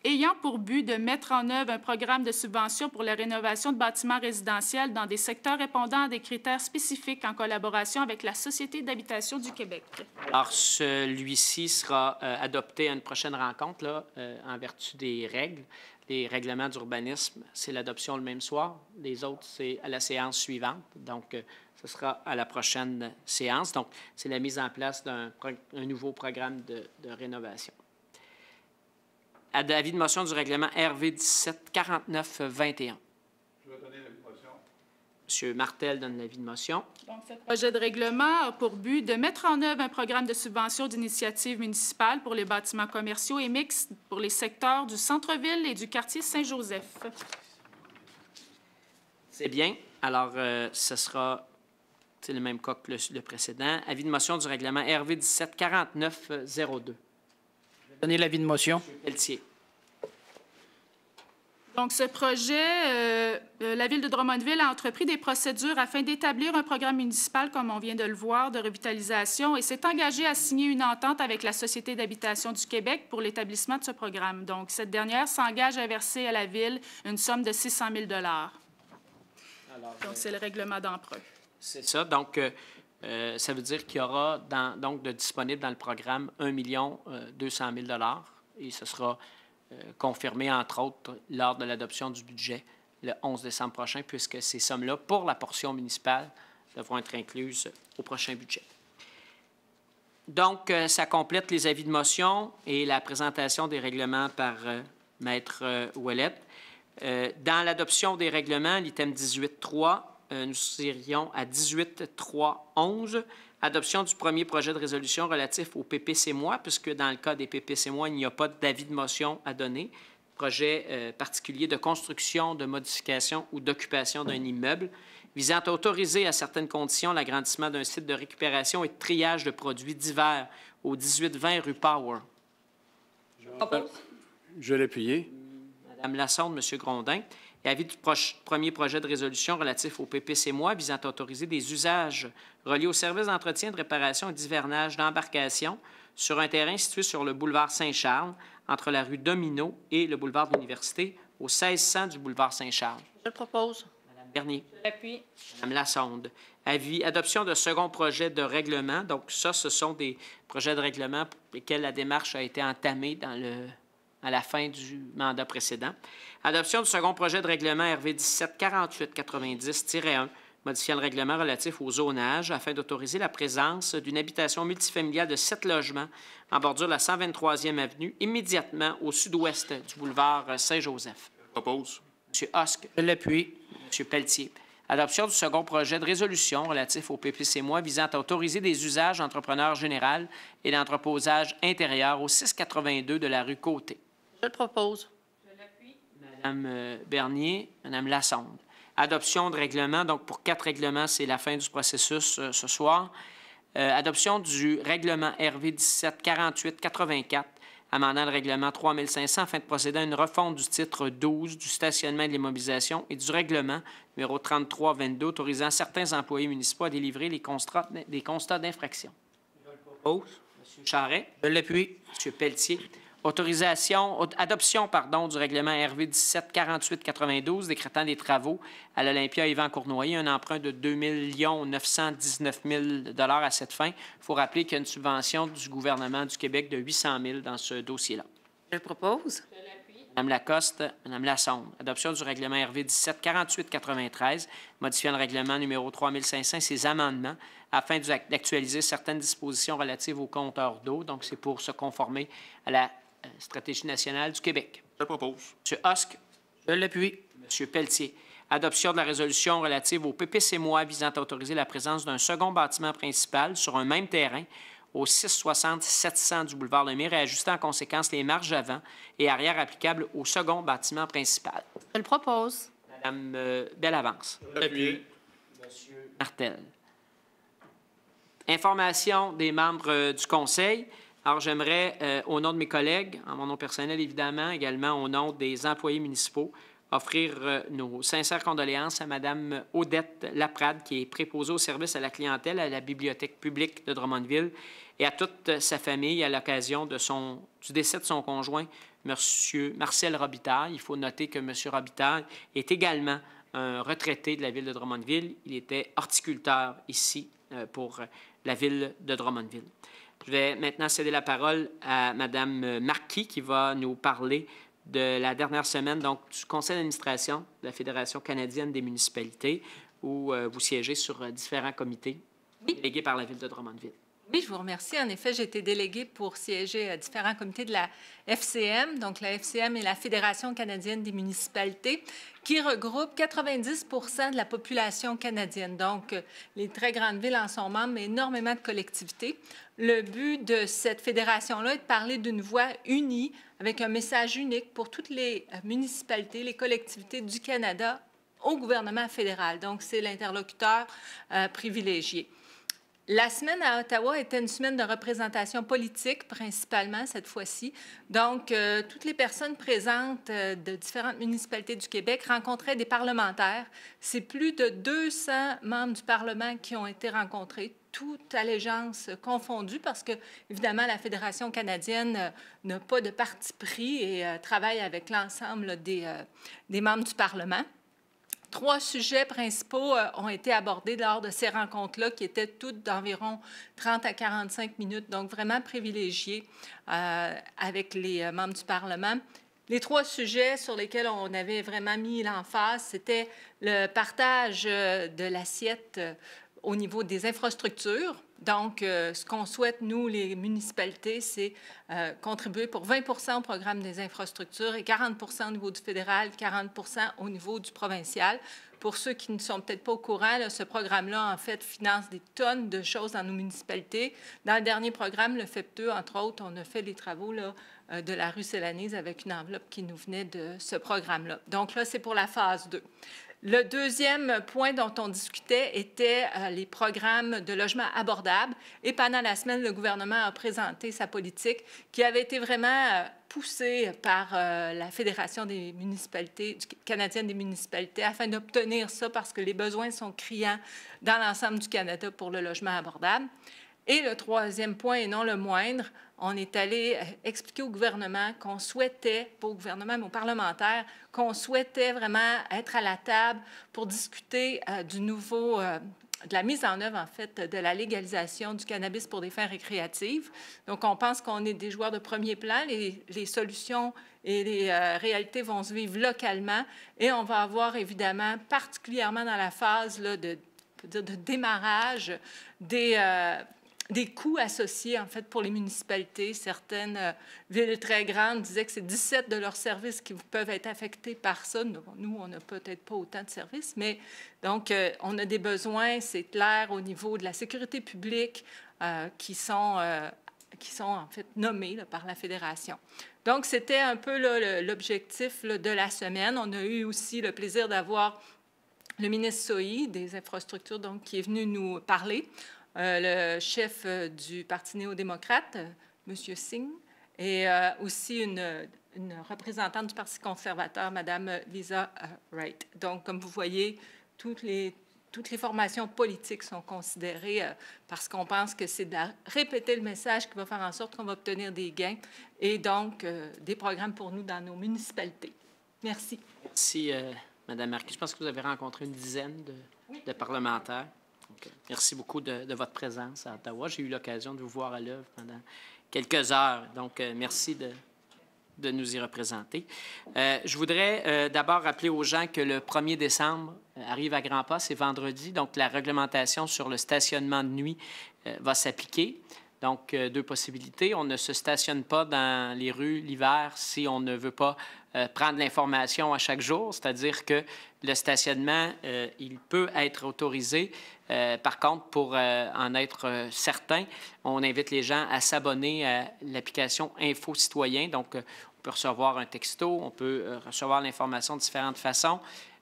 ayant pour but de mettre en œuvre un programme de subvention pour la rénovation de bâtiments résidentiels dans des secteurs répondant à des critères spécifiques en collaboration avec la Société d'habitation du Québec. Alors, celui-ci sera adopté à une prochaine rencontre, là, en vertu des règles. Les règlements d'urbanisme, c'est l'adoption le même soir. Les autres, c'est à la séance suivante. Donc, ce sera à la prochaine séance. Donc, c'est la mise en place d'un nouveau programme de rénovation. À l'avis de motion du règlement RV 17 49 21. Je vais donner l'avis de motion. M. Martel donne l'avis de motion. Donc, ce projet de règlement a pour but de mettre en œuvre un programme de subvention d'initiative municipale pour les bâtiments commerciaux et mixtes pour les secteurs du centre-ville et du quartier Saint-Joseph. C'est bien. Alors, ce sera le même cas que le précédent. Avis de motion du règlement RV 1749-02. Donner l'avis de motion. Pelletier. Donc, ce projet, la Ville de Drummondville a entrepris des procédures afin d'établir un programme municipal, comme on vient de le voir, de revitalisation et s'est engagé à signer une entente avec la Société d'habitation du Québec pour l'établissement de ce programme. Donc, cette dernière s'engage à verser à la Ville une somme de 600 000 $. Donc, c'est le règlement d'emprunt. C'est ça. Donc, ça veut dire qu'il y aura donc de disponible dans le programme 1 200 000 $ et ce sera confirmé, entre autres, lors de l'adoption du budget le 11 décembre prochain, puisque ces sommes-là, pour la portion municipale, devront être incluses au prochain budget. Donc, ça complète les avis de motion et la présentation des règlements par Maître Ouellette. Dans l'adoption des règlements, l'item 18.3, nous irions à 18.3.11, adoption du premier projet de résolution relatif au PPC-moi, puisque dans le cas des PPC-moi, il n'y a pas d'avis de motion à donner. Projet particulier de construction, de modification ou d'occupation d'un immeuble, visant à autoriser à certaines conditions l'agrandissement d'un site de récupération et de triage de produits divers au 1820 rue Power. Je vais l'appuyer. Mme Lassonde, M. Grondin. Et avis du premier projet de résolution relatif au PPC-moi visant à autoriser des usages reliés au service d'entretien, de réparation et d'hivernage d'embarcation sur un terrain situé sur le boulevard Saint-Charles, entre la rue Domino et le boulevard de l'Université, au 1600 du boulevard Saint-Charles. Je le propose. Mme Bernier. Je l'appuie. Mme Lassonde. Adoption de second projet de règlement. Donc, ça, ce sont des projets de règlement pour lesquels la démarche a été entamée à la fin du mandat précédent. Adoption du second projet de règlement RV 1748-90-1, modifiant le règlement relatif au zonage afin d'autoriser la présence d'une habitation multifamiliale de 7 logements en bordure de la 123e avenue, immédiatement au sud-ouest du boulevard Saint-Joseph. Propose. M. Husk. Je l'appuie. M. Pelletier. Adoption du second projet de résolution relatif au PPC-moi visant à autoriser des usages d'entrepreneurs général et d'entreposage intérieur au 682 de la rue Côté. Je le propose. Mme Bernier, Mme Lassonde. Adoption de règlement. Donc, pour 4 règlements, c'est la fin du processus ce soir. Adoption du règlement RV 1748-84, amendant le règlement 3500 afin de procéder à une refonte du titre 12 du stationnement et de l'immobilisation et du règlement numéro 3322 autorisant certains employés municipaux à délivrer des constats d'infraction. M. Charret. Je l'appuie. M. Pelletier. Adoption du règlement RV 1748-92 décrétant des travaux à l'Olympia Yvan Cournoyer, un emprunt de 2 919 000 $ à cette fin. Il faut rappeler qu'il y a une subvention du gouvernement du Québec de 800 000 dans ce dossier-là. Je le propose. Mme Lacoste, Mme Lassonde. Adoption du règlement RV 1748-93, modifiant le règlement numéro 3500 et ses amendements afin d'actualiser certaines dispositions relatives aux compteurs d'eau. Donc, c'est pour se conformer à la Stratégie nationale du Québec. Je propose. M. Husk. Je l'appuie. M. Pelletier. Adoption de la résolution relative au PPC-moi visant à autoriser la présence d'un second bâtiment principal sur un même terrain au 660-700 du boulevard Lemire et ajuster en conséquence les marges avant et arrière applicables au second bâtiment principal. Je le propose. Mme Bellavance. Appuyé. M. Martel. Information des membres du Conseil. Alors, j'aimerais, au nom de mes collègues, en mon nom personnel évidemment, également au nom des employés municipaux, offrir nos sincères condoléances à Mme Odette Laprade, qui est préposée au service à la clientèle à la Bibliothèque publique de Drummondville, et à toute sa famille à l'occasion du décès de son conjoint, M. Marcel Robitaille. Il faut noter que M. Robitaille est également un retraité de la ville de Drummondville. Il était horticulteur ici pour la ville de Drummondville. Je vais maintenant céder la parole à Mme Marquis, qui va nous parler de la dernière semaine donc, du conseil d'administration de la Fédération canadienne des municipalités, où vous siégez sur différents comités délégués par la ville de Drummondville. Oui, je vous remercie. En effet, j'ai été déléguée pour siéger à différents comités de la FCM. Donc, la FCM est la Fédération canadienne des municipalités, qui regroupe 90 de la population canadienne. Donc, les très grandes villes en sont membres, mais énormément de collectivités. Le but de cette fédération-là est de parler d'une voix unie, avec un message unique pour toutes les municipalités, les collectivités du Canada au gouvernement fédéral. Donc, c'est l'interlocuteur privilégié. La semaine à Ottawa était une semaine de représentation politique, principalement cette fois-ci. Donc, toutes les personnes présentes de différentes municipalités du Québec rencontraient des parlementaires. C'est plus de 200 membres du Parlement qui ont été rencontrés, toute allégeance confondue, parce que, évidemment, la Fédération canadienne n'a pas de parti pris et travaille avec l'ensemble des membres du Parlement. 3 sujets principaux ont été abordés lors de ces rencontres-là, qui étaient toutes d'environ 30 à 45 minutes, donc vraiment privilégiés avec les membres du Parlement. Les 3 sujets sur lesquels on avait vraiment mis l'emphase, c'était le partage de l'assiette au niveau des infrastructures. Donc, ce qu'on souhaite, nous, les municipalités, c'est contribuer pour 20 au programme des infrastructures et 40 au niveau du fédéral, 40 au niveau du provincial. Pour ceux qui ne sont peut-être pas au courant, là, ce programme-là, en fait, finance des tonnes de choses dans nos municipalités. Dans le dernier programme, le FEP2, entre autres, on a fait les travaux là, de la rue Sélanise avec une enveloppe qui nous venait de ce programme-là. Donc là, c'est pour la phase 2. Le deuxième point dont on discutait était les programmes de logement abordable. Et pendant la semaine, le gouvernement a présenté sa politique qui avait été vraiment poussée par la Fédération des municipalités, canadienne des municipalités, afin d'obtenir ça parce que les besoins sont criants dans l'ensemble du Canada pour le logement abordable. Et le troisième point, et non le moindre, on est allé expliquer au gouvernement qu'on souhaitait, pas au gouvernement, mais aux parlementaires, qu'on souhaitait vraiment être à la table pour discuter de la mise en œuvre, en fait, de la légalisation du cannabis pour des fins récréatives. Donc, on pense qu'on est des joueurs de premier plan. Les solutions et les réalités vont se vivre localement. Et on va avoir, évidemment, particulièrement dans la phase là, de démarrage, des coûts associés, en fait, pour les municipalités. Certaines villes très grandes disaient que c'est 17 de leurs services qui peuvent être affectés par ça. Nous, on n'a peut-être pas autant de services, mais donc, on a des besoins, c'est clair, au niveau de la sécurité publique qui sont en fait nommés là, par la Fédération. Donc, c'était un peu là, l'objectif là, de la semaine. On a eu aussi le plaisir d'avoir le ministre Sohi des Infrastructures, donc, qui est venu nous parler. Le chef du Parti néo-démocrate, M. Singh, et aussi une représentante du Parti conservateur, Mme Lisa Wright. Donc, comme vous voyez, toutes les formations politiques sont considérées parce qu'on pense que c'est de répéter le message qui va faire en sorte qu'on va obtenir des gains et donc des programmes pour nous dans nos municipalités. Merci. Merci, Mme Marquis. Je pense que vous avez rencontré une dizaine de parlementaires. Donc, merci beaucoup de votre présence à Ottawa. J'ai eu l'occasion de vous voir à l'œuvre pendant quelques heures. Donc, merci de nous y représenter. Je voudrais d'abord rappeler aux gens que le 1er décembre arrive à grands pas, c'est vendredi. Donc, la réglementation sur le stationnement de nuit va s'appliquer. Donc, 2 possibilités. On ne se stationne pas dans les rues l'hiver si on ne veut pas prendre l'information à chaque jour, c'est-à-dire que le stationnement, il peut être autorisé. Par contre, pour en être certain, on invite les gens à s'abonner à l'application Info Citoyen. Donc, on peut recevoir un texto, on peut recevoir l'information de différentes façons.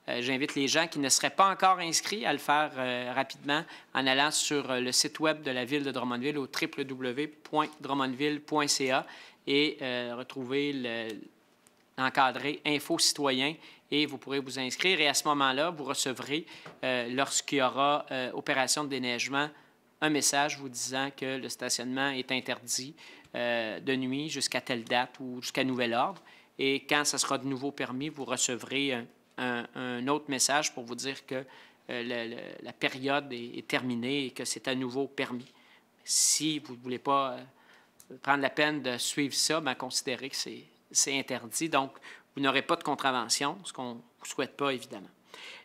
J'invite les gens qui ne seraient pas encore inscrits à le faire rapidement en allant sur le site web de la Ville de Drummondville au www.drummondville.ca et retrouver l'encadré Info Citoyen et vous pourrez vous inscrire. Et à ce moment-là, vous recevrez, lorsqu'il y aura opération de déneigement, un message vous disant que le stationnement est interdit de nuit jusqu'à telle date ou jusqu'à nouvel ordre. Et quand ça sera de nouveau permis, vous recevrez un autre message pour vous dire que la période est terminée et que c'est à nouveau permis. Si vous ne voulez pas prendre la peine de suivre ça, bien, considérez que c'est interdit. Donc, vous n'aurez pas de contravention, ce qu'on ne souhaite pas, évidemment.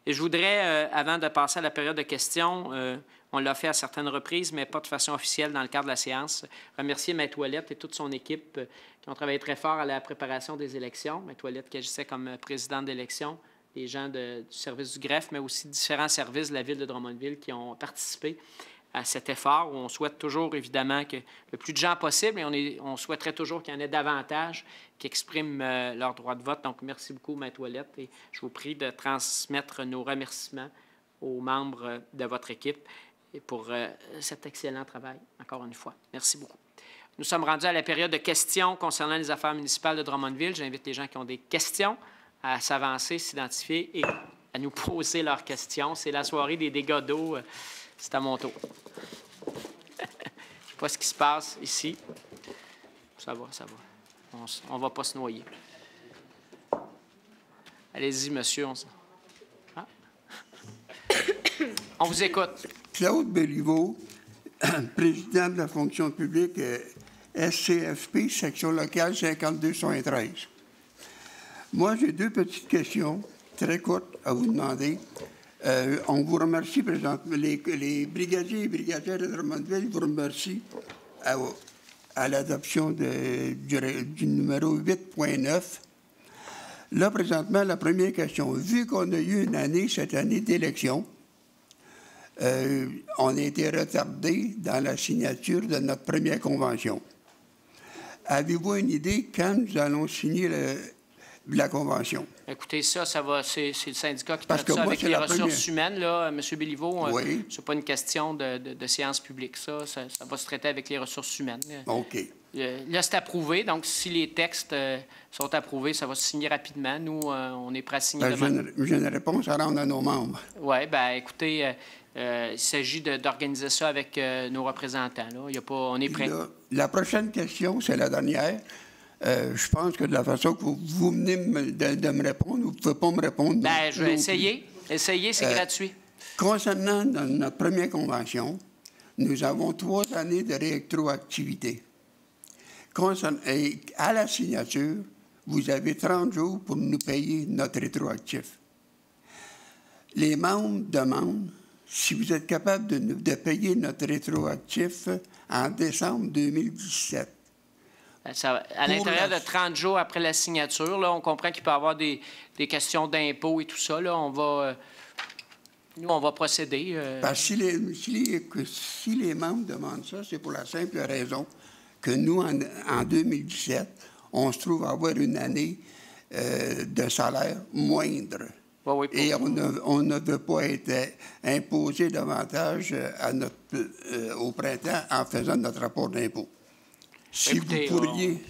Et je voudrais, avant de passer à la période de questions, on l'a fait à certaines reprises, mais pas de façon officielle dans le cadre de la séance, remercier Maître Ouellette et toute son équipe qui ont travaillé très fort à la préparation des élections. Maître Ouellette qui agissait comme présidente d'élection, les gens du service du greffe, mais aussi différents services de la Ville de Drummondville qui ont participé à cet effort où on souhaite toujours, évidemment, que le plus de gens possible et on souhaiterait toujours qu'il y en ait davantage qui expriment leur droit de vote. Donc, merci beaucoup, Maître Ouellette, et je vous prie de transmettre nos remerciements aux membres de votre équipe et pour cet excellent travail, encore une fois. Merci beaucoup. Nous sommes rendus à la période de questions concernant les affaires municipales de Drummondville. J'invite les gens qui ont des questions à s'avancer, s'identifier et à nous poser leurs questions. C'est la soirée des dégâts d'eau. C'est à mon tour. Je ne sais pas ce qui se passe ici. Ça va, ça va. On ne va pas se noyer. Allez-y, monsieur. On vous écoute. Claude Béliveau, président de la fonction publique SCFP, section locale 5213. Moi, j'ai deux petites questions très courtes à vous demander. On vous remercie présentement. Les brigadiers et brigadières de Drummondville vous remercient à l'adoption du numéro 8.9. Là, présentement, la première question. Vu qu'on a eu cette année d'élection, on a été retardé dans la signature de notre première convention. Avez-vous une idée quand nous allons signer la convention? Écoutez, c'est le syndicat qui traite ça avec les ressources humaines, là, M. Béliveau. Oui. C'est pas une question de séance publique, ça va se traiter avec les ressources humaines. OK. Là, c'est approuvé, donc si les textes sont approuvés, ça va se signer rapidement. Nous, on est prêts à signer demain. J'ai une réponse à rendre à nos membres. Oui, bien, écoutez, il s'agit d'organiser ça avec nos représentants. Là. On est prêts. La prochaine question, c'est la dernière. Je pense que de la façon que vous venez de me répondre, vous ne pouvez pas me répondre. Bien, je vais essayer. Essayez, c'est gratuit. Concernant notre première convention, nous avons 3 années de rétroactivité. À la signature, vous avez 30 jours pour nous payer notre rétroactif. Les membres demandent si vous êtes capable de payer notre rétroactif en décembre 2017. À l'intérieur de 30 jours après la signature, là, on comprend qu'il peut y avoir des questions d'impôts et tout ça. Là, nous, on va procéder. Parce que si les membres demandent ça, c'est pour la simple raison que nous, en 2017, on se trouve à avoir une année de salaire moindre. Oui, et on ne veut pas être imposé davantage au printemps en faisant notre rapport d'impôt. Si écoutez, vous pourriez...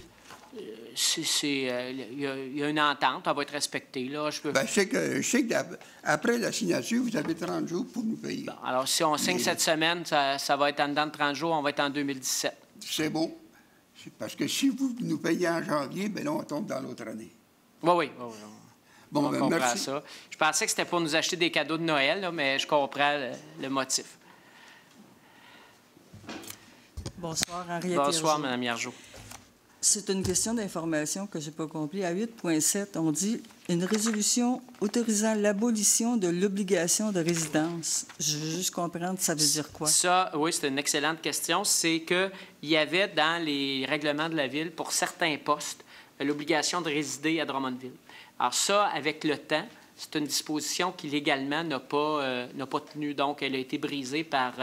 Il y a une entente, elle va être respectée. Là, je sais qu'après la signature, vous avez 30 jours pour nous payer. Bon, alors, si on signe cette semaine, ça va être en dedans de 30 jours, on va être en 2017. C'est bon. Parce que si vous nous payez en janvier, bien là, on tombe dans l'autre année. Oui. Bon, on comprend merci. Ça. Je pensais que c'était pour nous acheter des cadeaux de Noël, là, mais je comprends le motif. Bonsoir, Henriette. Bonsoir, Mme Hiergeau. C'est une question d'information que je n'ai pas compris. À 8.7, on dit une résolution autorisant l'abolition de l'obligation de résidence. Je veux juste comprendre, ça veut dire quoi? Ça, oui, c'est une excellente question. C'est qu'il y avait dans les règlements de la Ville, pour certains postes, l'obligation de résider à Drummondville. Alors ça, avec le temps, c'est une disposition qui légalement n'a pas tenu. Donc, elle a été brisée par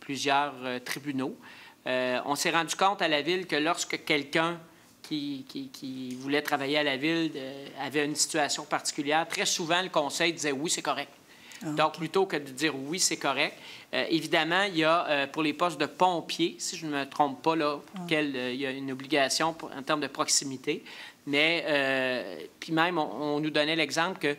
plusieurs tribunaux. On s'est rendu compte à la Ville que lorsque quelqu'un qui voulait travailler à la Ville avait une situation particulière, très souvent, le Conseil disait « oui, c'est correct ». Donc, plutôt que de dire « oui, c'est correct », évidemment, il y a pour les postes de pompiers, si je ne me trompe pas, là, il y a une obligation en termes de proximité. Mais, puis même, on nous donnait l'exemple que,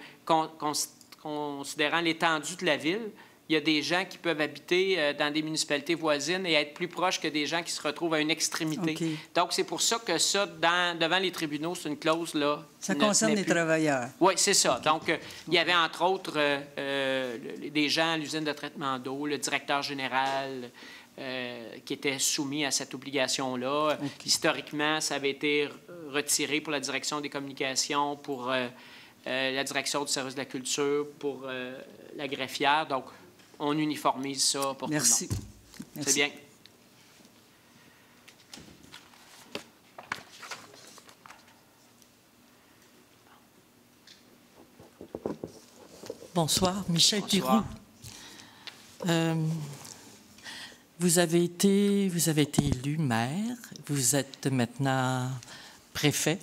considérant l'étendue de la Ville, il y a des gens qui peuvent habiter dans des municipalités voisines et être plus proches que des gens qui se retrouvent à une extrémité. Okay. Donc, c'est pour ça que ça, devant les tribunaux, c'est une clause, là. Ça concerne les travailleurs. Oui, c'est ça. Okay. Donc, il y avait, entre autres, des gens à l'usine de traitement d'eau, le directeur général, qui étaient soumis à cette obligation-là. Okay. Historiquement, ça avait été retiré pour la direction des communications, pour la direction du service de la culture, pour la greffière. Donc, on uniformise ça pour Merci. tout le monde. Merci. C'est bien. Bonsoir, Michel Bonsoir. Thiroux. Vous avez été élu maire, vous êtes maintenant préfet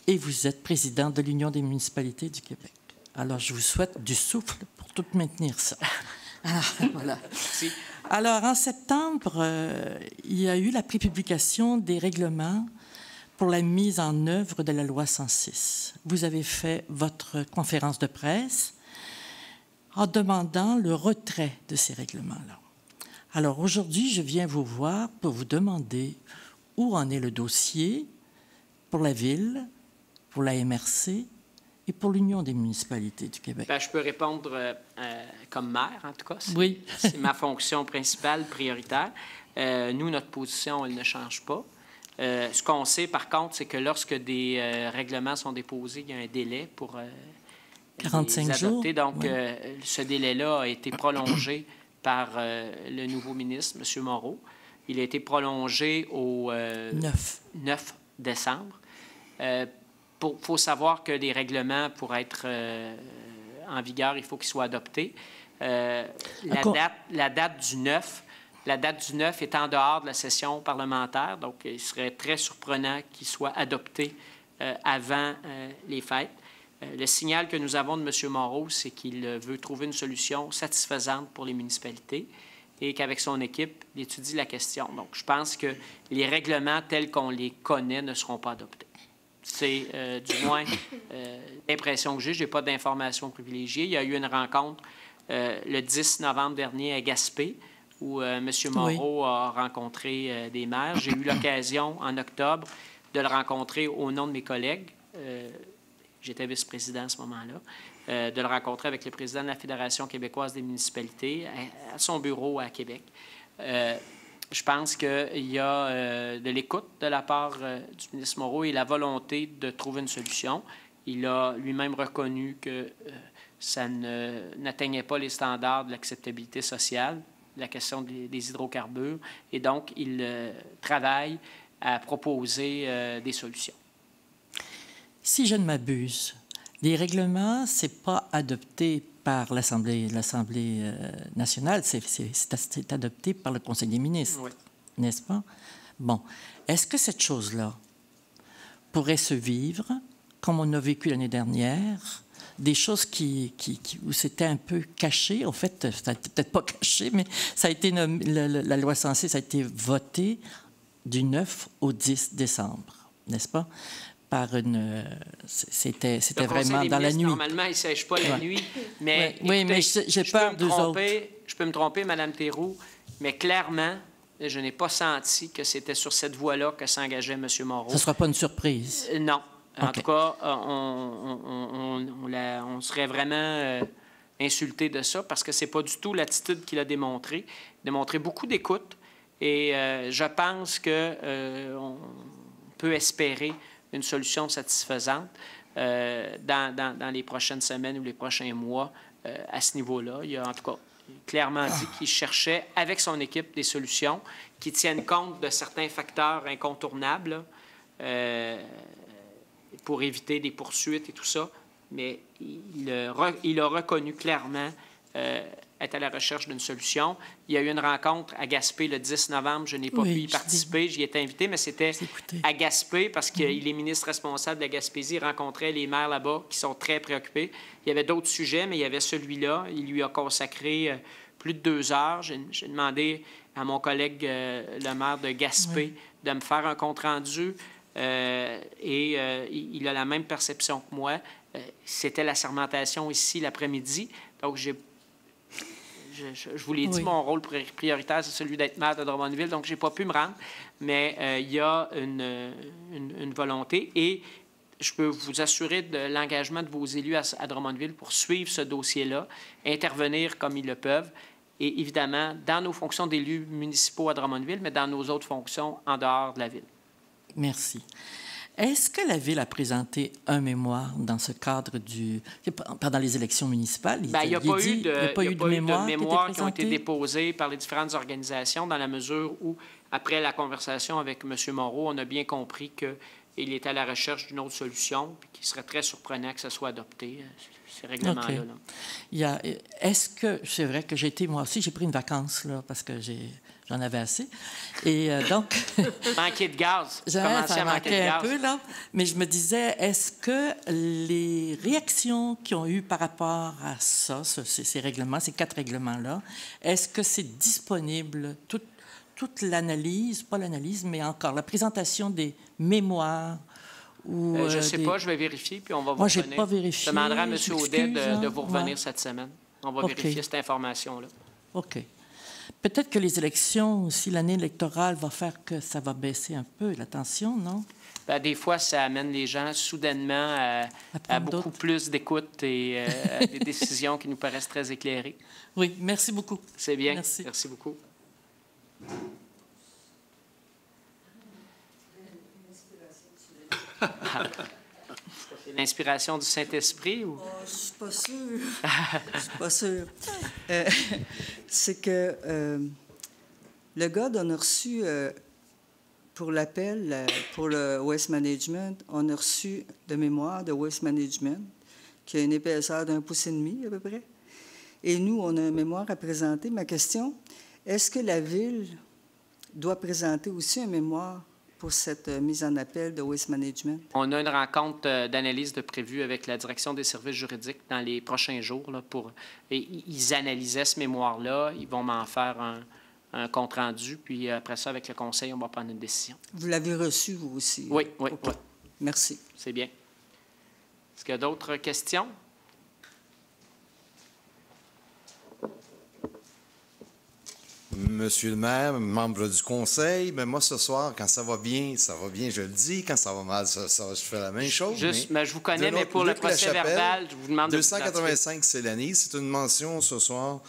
et vous êtes président de l'Union des municipalités du Québec. Alors, je vous souhaite du souffle pour tout maintenir ça. Alors, voilà. Merci. Alors, en septembre, il y a eu la prépublication des règlements pour la mise en œuvre de la loi 106. Vous avez fait votre conférence de presse en demandant le retrait de ces règlements-là. Alors, aujourd'hui, je viens vous voir pour vous demander où en est le dossier pour la Ville, pour la MRC et pour l'Union des municipalités du Québec. Bien, je peux répondre comme maire, en tout cas. Oui. C'est ma fonction principale, prioritaire. Nous, notre position, elle ne change pas. Ce qu'on sait, par contre, c'est que lorsque des règlements sont déposés, il y a un délai pour 45 les adopter. jours. Donc, Oui. ce délai-là a été prolongé par le nouveau ministre, M. Moreau. Il a été prolongé au 9 décembre. Il faut savoir que les règlements, pour être en vigueur, il faut qu'ils soient adoptés. La date du 9 est en dehors de la session parlementaire, donc il serait très surprenant qu'il soit adopté avant les fêtes. Le signal que nous avons de M. Moreau, c'est qu'il veut trouver une solution satisfaisante pour les municipalités et qu'avec son équipe, il étudie la question. Donc, je pense que les règlements tels qu'on les connaît ne seront pas adoptés. C'est du moins l'impression que j'ai. Je n'ai pas d'informations privilégiées. Il y a eu une rencontre le 10 novembre dernier à Gaspé où M. Moreau a rencontré des maires. J'ai eu l'occasion en octobre de le rencontrer au nom de mes collègues. J'étais vice-président à ce moment-là, de le rencontrer avec le président de la Fédération québécoise des municipalités à son bureau à Québec. Je pense qu'il y a de l'écoute de la part du ministre Moreau et la volonté de trouver une solution. Il a lui-même reconnu que ça n'atteignait pas les standards de l'acceptabilité sociale, la question des hydrocarbures, et donc il travaille à proposer des solutions. Si je ne m'abuse, les règlements, ce n'est pas adopté par l'Assemblée nationale, c'est adopté par le Conseil des ministres, Oui. N'est-ce pas? Bon. Est-ce que cette chose-là pourrait se vivre, comme on a vécu l'année dernière, des choses où c'était un peu caché, en fait, ça n'était peut-être pas caché, mais ça a été la loi 106 a été votée du 9 au 10 décembre, n'est-ce pas? C'était vraiment dans la nuit. Normalement, il ne sèche pas la nuit, mais oui, mais j'ai peur d'eux autres. Je peux me tromper, Mme Thiroux, mais clairement, je n'ai pas senti que c'était sur cette voie-là que s'engageait M. Moreau. Ce ne sera pas une surprise? Non. En Okay. tout cas, on serait vraiment insulté de ça parce que ce n'est pas du tout l'attitude qu'il a démontrée. Il a démontré beaucoup d'écoute et je pense qu'on peut espérer une solution satisfaisante dans les prochaines semaines ou les prochains mois à ce niveau-là. Il a en tout cas clairement dit qu'il cherchait avec son équipe des solutions qui tiennent compte de certains facteurs incontournables pour éviter des poursuites et tout ça, mais il a reconnu clairement être à la recherche d'une solution. Il y a eu une rencontre à Gaspé le 10 novembre. Je n'ai pas pu y participer. J'y étais invité, mais c'était à Gaspé parce qu'il est ministre responsable de la Gaspésie. Il rencontrait les maires là-bas qui sont très préoccupés. Il y avait d'autres sujets, mais il y avait celui-là. Il lui a consacré plus de 2 heures. J'ai demandé à mon collègue, le maire de Gaspé, de me faire un compte-rendu. Il a la même perception que moi. C'était la sermentation ici l'après-midi. Donc, je vous l'ai dit, mon rôle prioritaire, c'est celui d'être maire de Drummondville. Donc, je n'ai pas pu me rendre, mais il y a une volonté. Et je peux vous assurer de l'engagement de vos élus à Drummondville pour suivre ce dossier-là, intervenir comme ils le peuvent. Et évidemment, dans nos fonctions d'élus municipaux à Drummondville, mais dans nos autres fonctions en dehors de la ville. Merci. Est-ce que la Ville a présenté un mémoire dans ce cadre pendant les élections municipales? Bien, il n'y a pas eu de mémoire qui ont été déposés déposés par les différentes organisations dans la mesure où, après la conversation avec M. Moreau, on a bien compris qu'il était à la recherche d'une autre solution puis qu'il serait très surprenant que ça soit adopté, ces règlements-là. Là. Est-ce que... C'est vrai que moi aussi, j'ai pris une vacance, là, parce que j'en avais assez. Et donc... Manquer de gaz. Ça manquait un peu, là. Mais je me disais, est-ce que les réactions qu'ils ont eues par rapport à ça, ces règlements, ces 4 règlements-là, est-ce que c'est disponible, toute l'analyse, pas l'analyse, mais encore la présentation des mémoires? Je ne sais pas, je vais vérifier, puis on va vous revenir. Moi, je n'ai pas vérifié. Je demanderai à M. Audet de vous revenir cette semaine. On va vérifier cette information-là. OK. Peut-être que les élections, aussi l'année électorale, va faire que ça va baisser un peu la tension, non? Bien, des fois, ça amène les gens soudainement à beaucoup plus d'écoute et à des décisions qui nous paraissent très éclairées. Oui, merci beaucoup. C'est bien. Merci beaucoup. C'est l'inspiration du Saint-Esprit ou? Oh, je suis pas sûre. Je suis pas sûre. C'est que le GOD, on a reçu, pour l'appel, pour le Waste Management, on a reçu de mémoire de Waste Management, qui a une épaisseur d'1,5 pouce à peu près. Et nous, on a un mémoire à présenter. Ma question, est-ce que la Ville doit présenter aussi un mémoire pour cette mise en appel de Waste Management? On a une rencontre d'analyse de prévue avec la Direction des services juridiques dans les prochains jours. Là, ils analysaient ce mémoire-là. Ils vont m'en faire un compte-rendu. Puis après ça, avec le Conseil, on va prendre une décision. Vous l'avez reçu, vous aussi? Oui. Merci. C'est bien. Est-ce qu'il y a d'autres questions? Monsieur le maire, membre du conseil, mais moi, ce soir, quand ça va bien, je le dis. Quand ça va mal, je fais la même chose. Mais je vous connais, mais pour le procès verbal, je vous demande de 285 Célanise, c'est une mention ce soir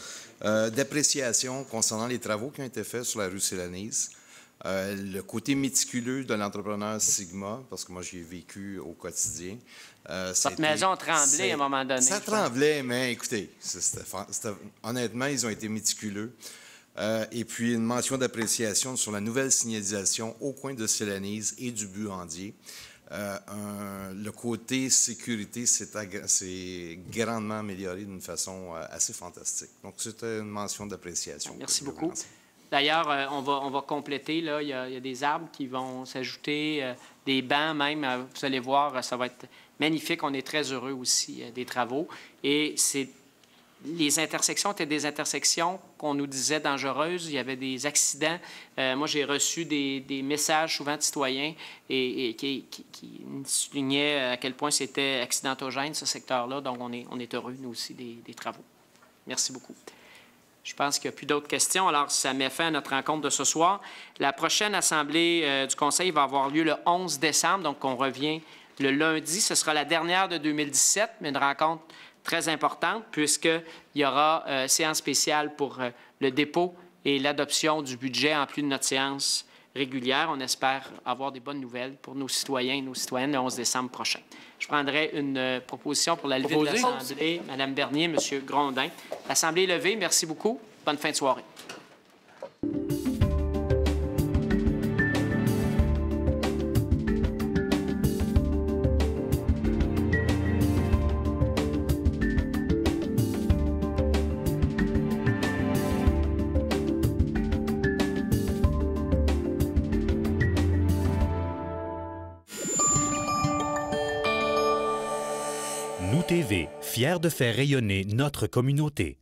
d'appréciation concernant les travaux qui ont été faits sur la rue Célanise. Le côté méticuleux de l'entrepreneur Sigma, parce que moi, j'y ai vécu au quotidien. Votre maison tremblait à un moment donné. Ça tremblait, mais écoutez, honnêtement, ils ont été méticuleux. Et puis, une mention d'appréciation sur la nouvelle signalisation au coin de Célanise et du Buandier. Le côté sécurité s'est grandement amélioré d'une façon assez fantastique. Donc, c'était une mention d'appréciation. Merci beaucoup. D'ailleurs, on va compléter. Là, il y a des arbres qui vont s'ajouter, des bancs même. Vous allez voir, ça va être magnifique. On est très heureux aussi des travaux. Et les intersections étaient des intersections qu'on nous disait dangereuses. Il y avait des accidents. Moi, j'ai reçu des messages souvent de citoyens et qui soulignaient à quel point c'était accidentogène, ce secteur-là. Donc, on est heureux, nous aussi, des travaux. Merci beaucoup. Je pense qu'il n'y a plus d'autres questions. Alors, ça met fin à notre rencontre de ce soir. La prochaine assemblée du Conseil va avoir lieu le 11 décembre. Donc, on revient le lundi. Ce sera la dernière de 2017, mais une rencontre très importante puisqu'il y aura séance spéciale pour le dépôt et l'adoption du budget en plus de notre séance régulière. On espère avoir des bonnes nouvelles pour nos citoyens et nos citoyennes le 11 décembre prochain. Je prendrai une proposition pour la levée de l'Assemblée. Mme Bernier, M. Grondin. L'Assemblée est levée. Merci beaucoup. Bonne fin de soirée. Nous TV, fiers de faire rayonner notre communauté.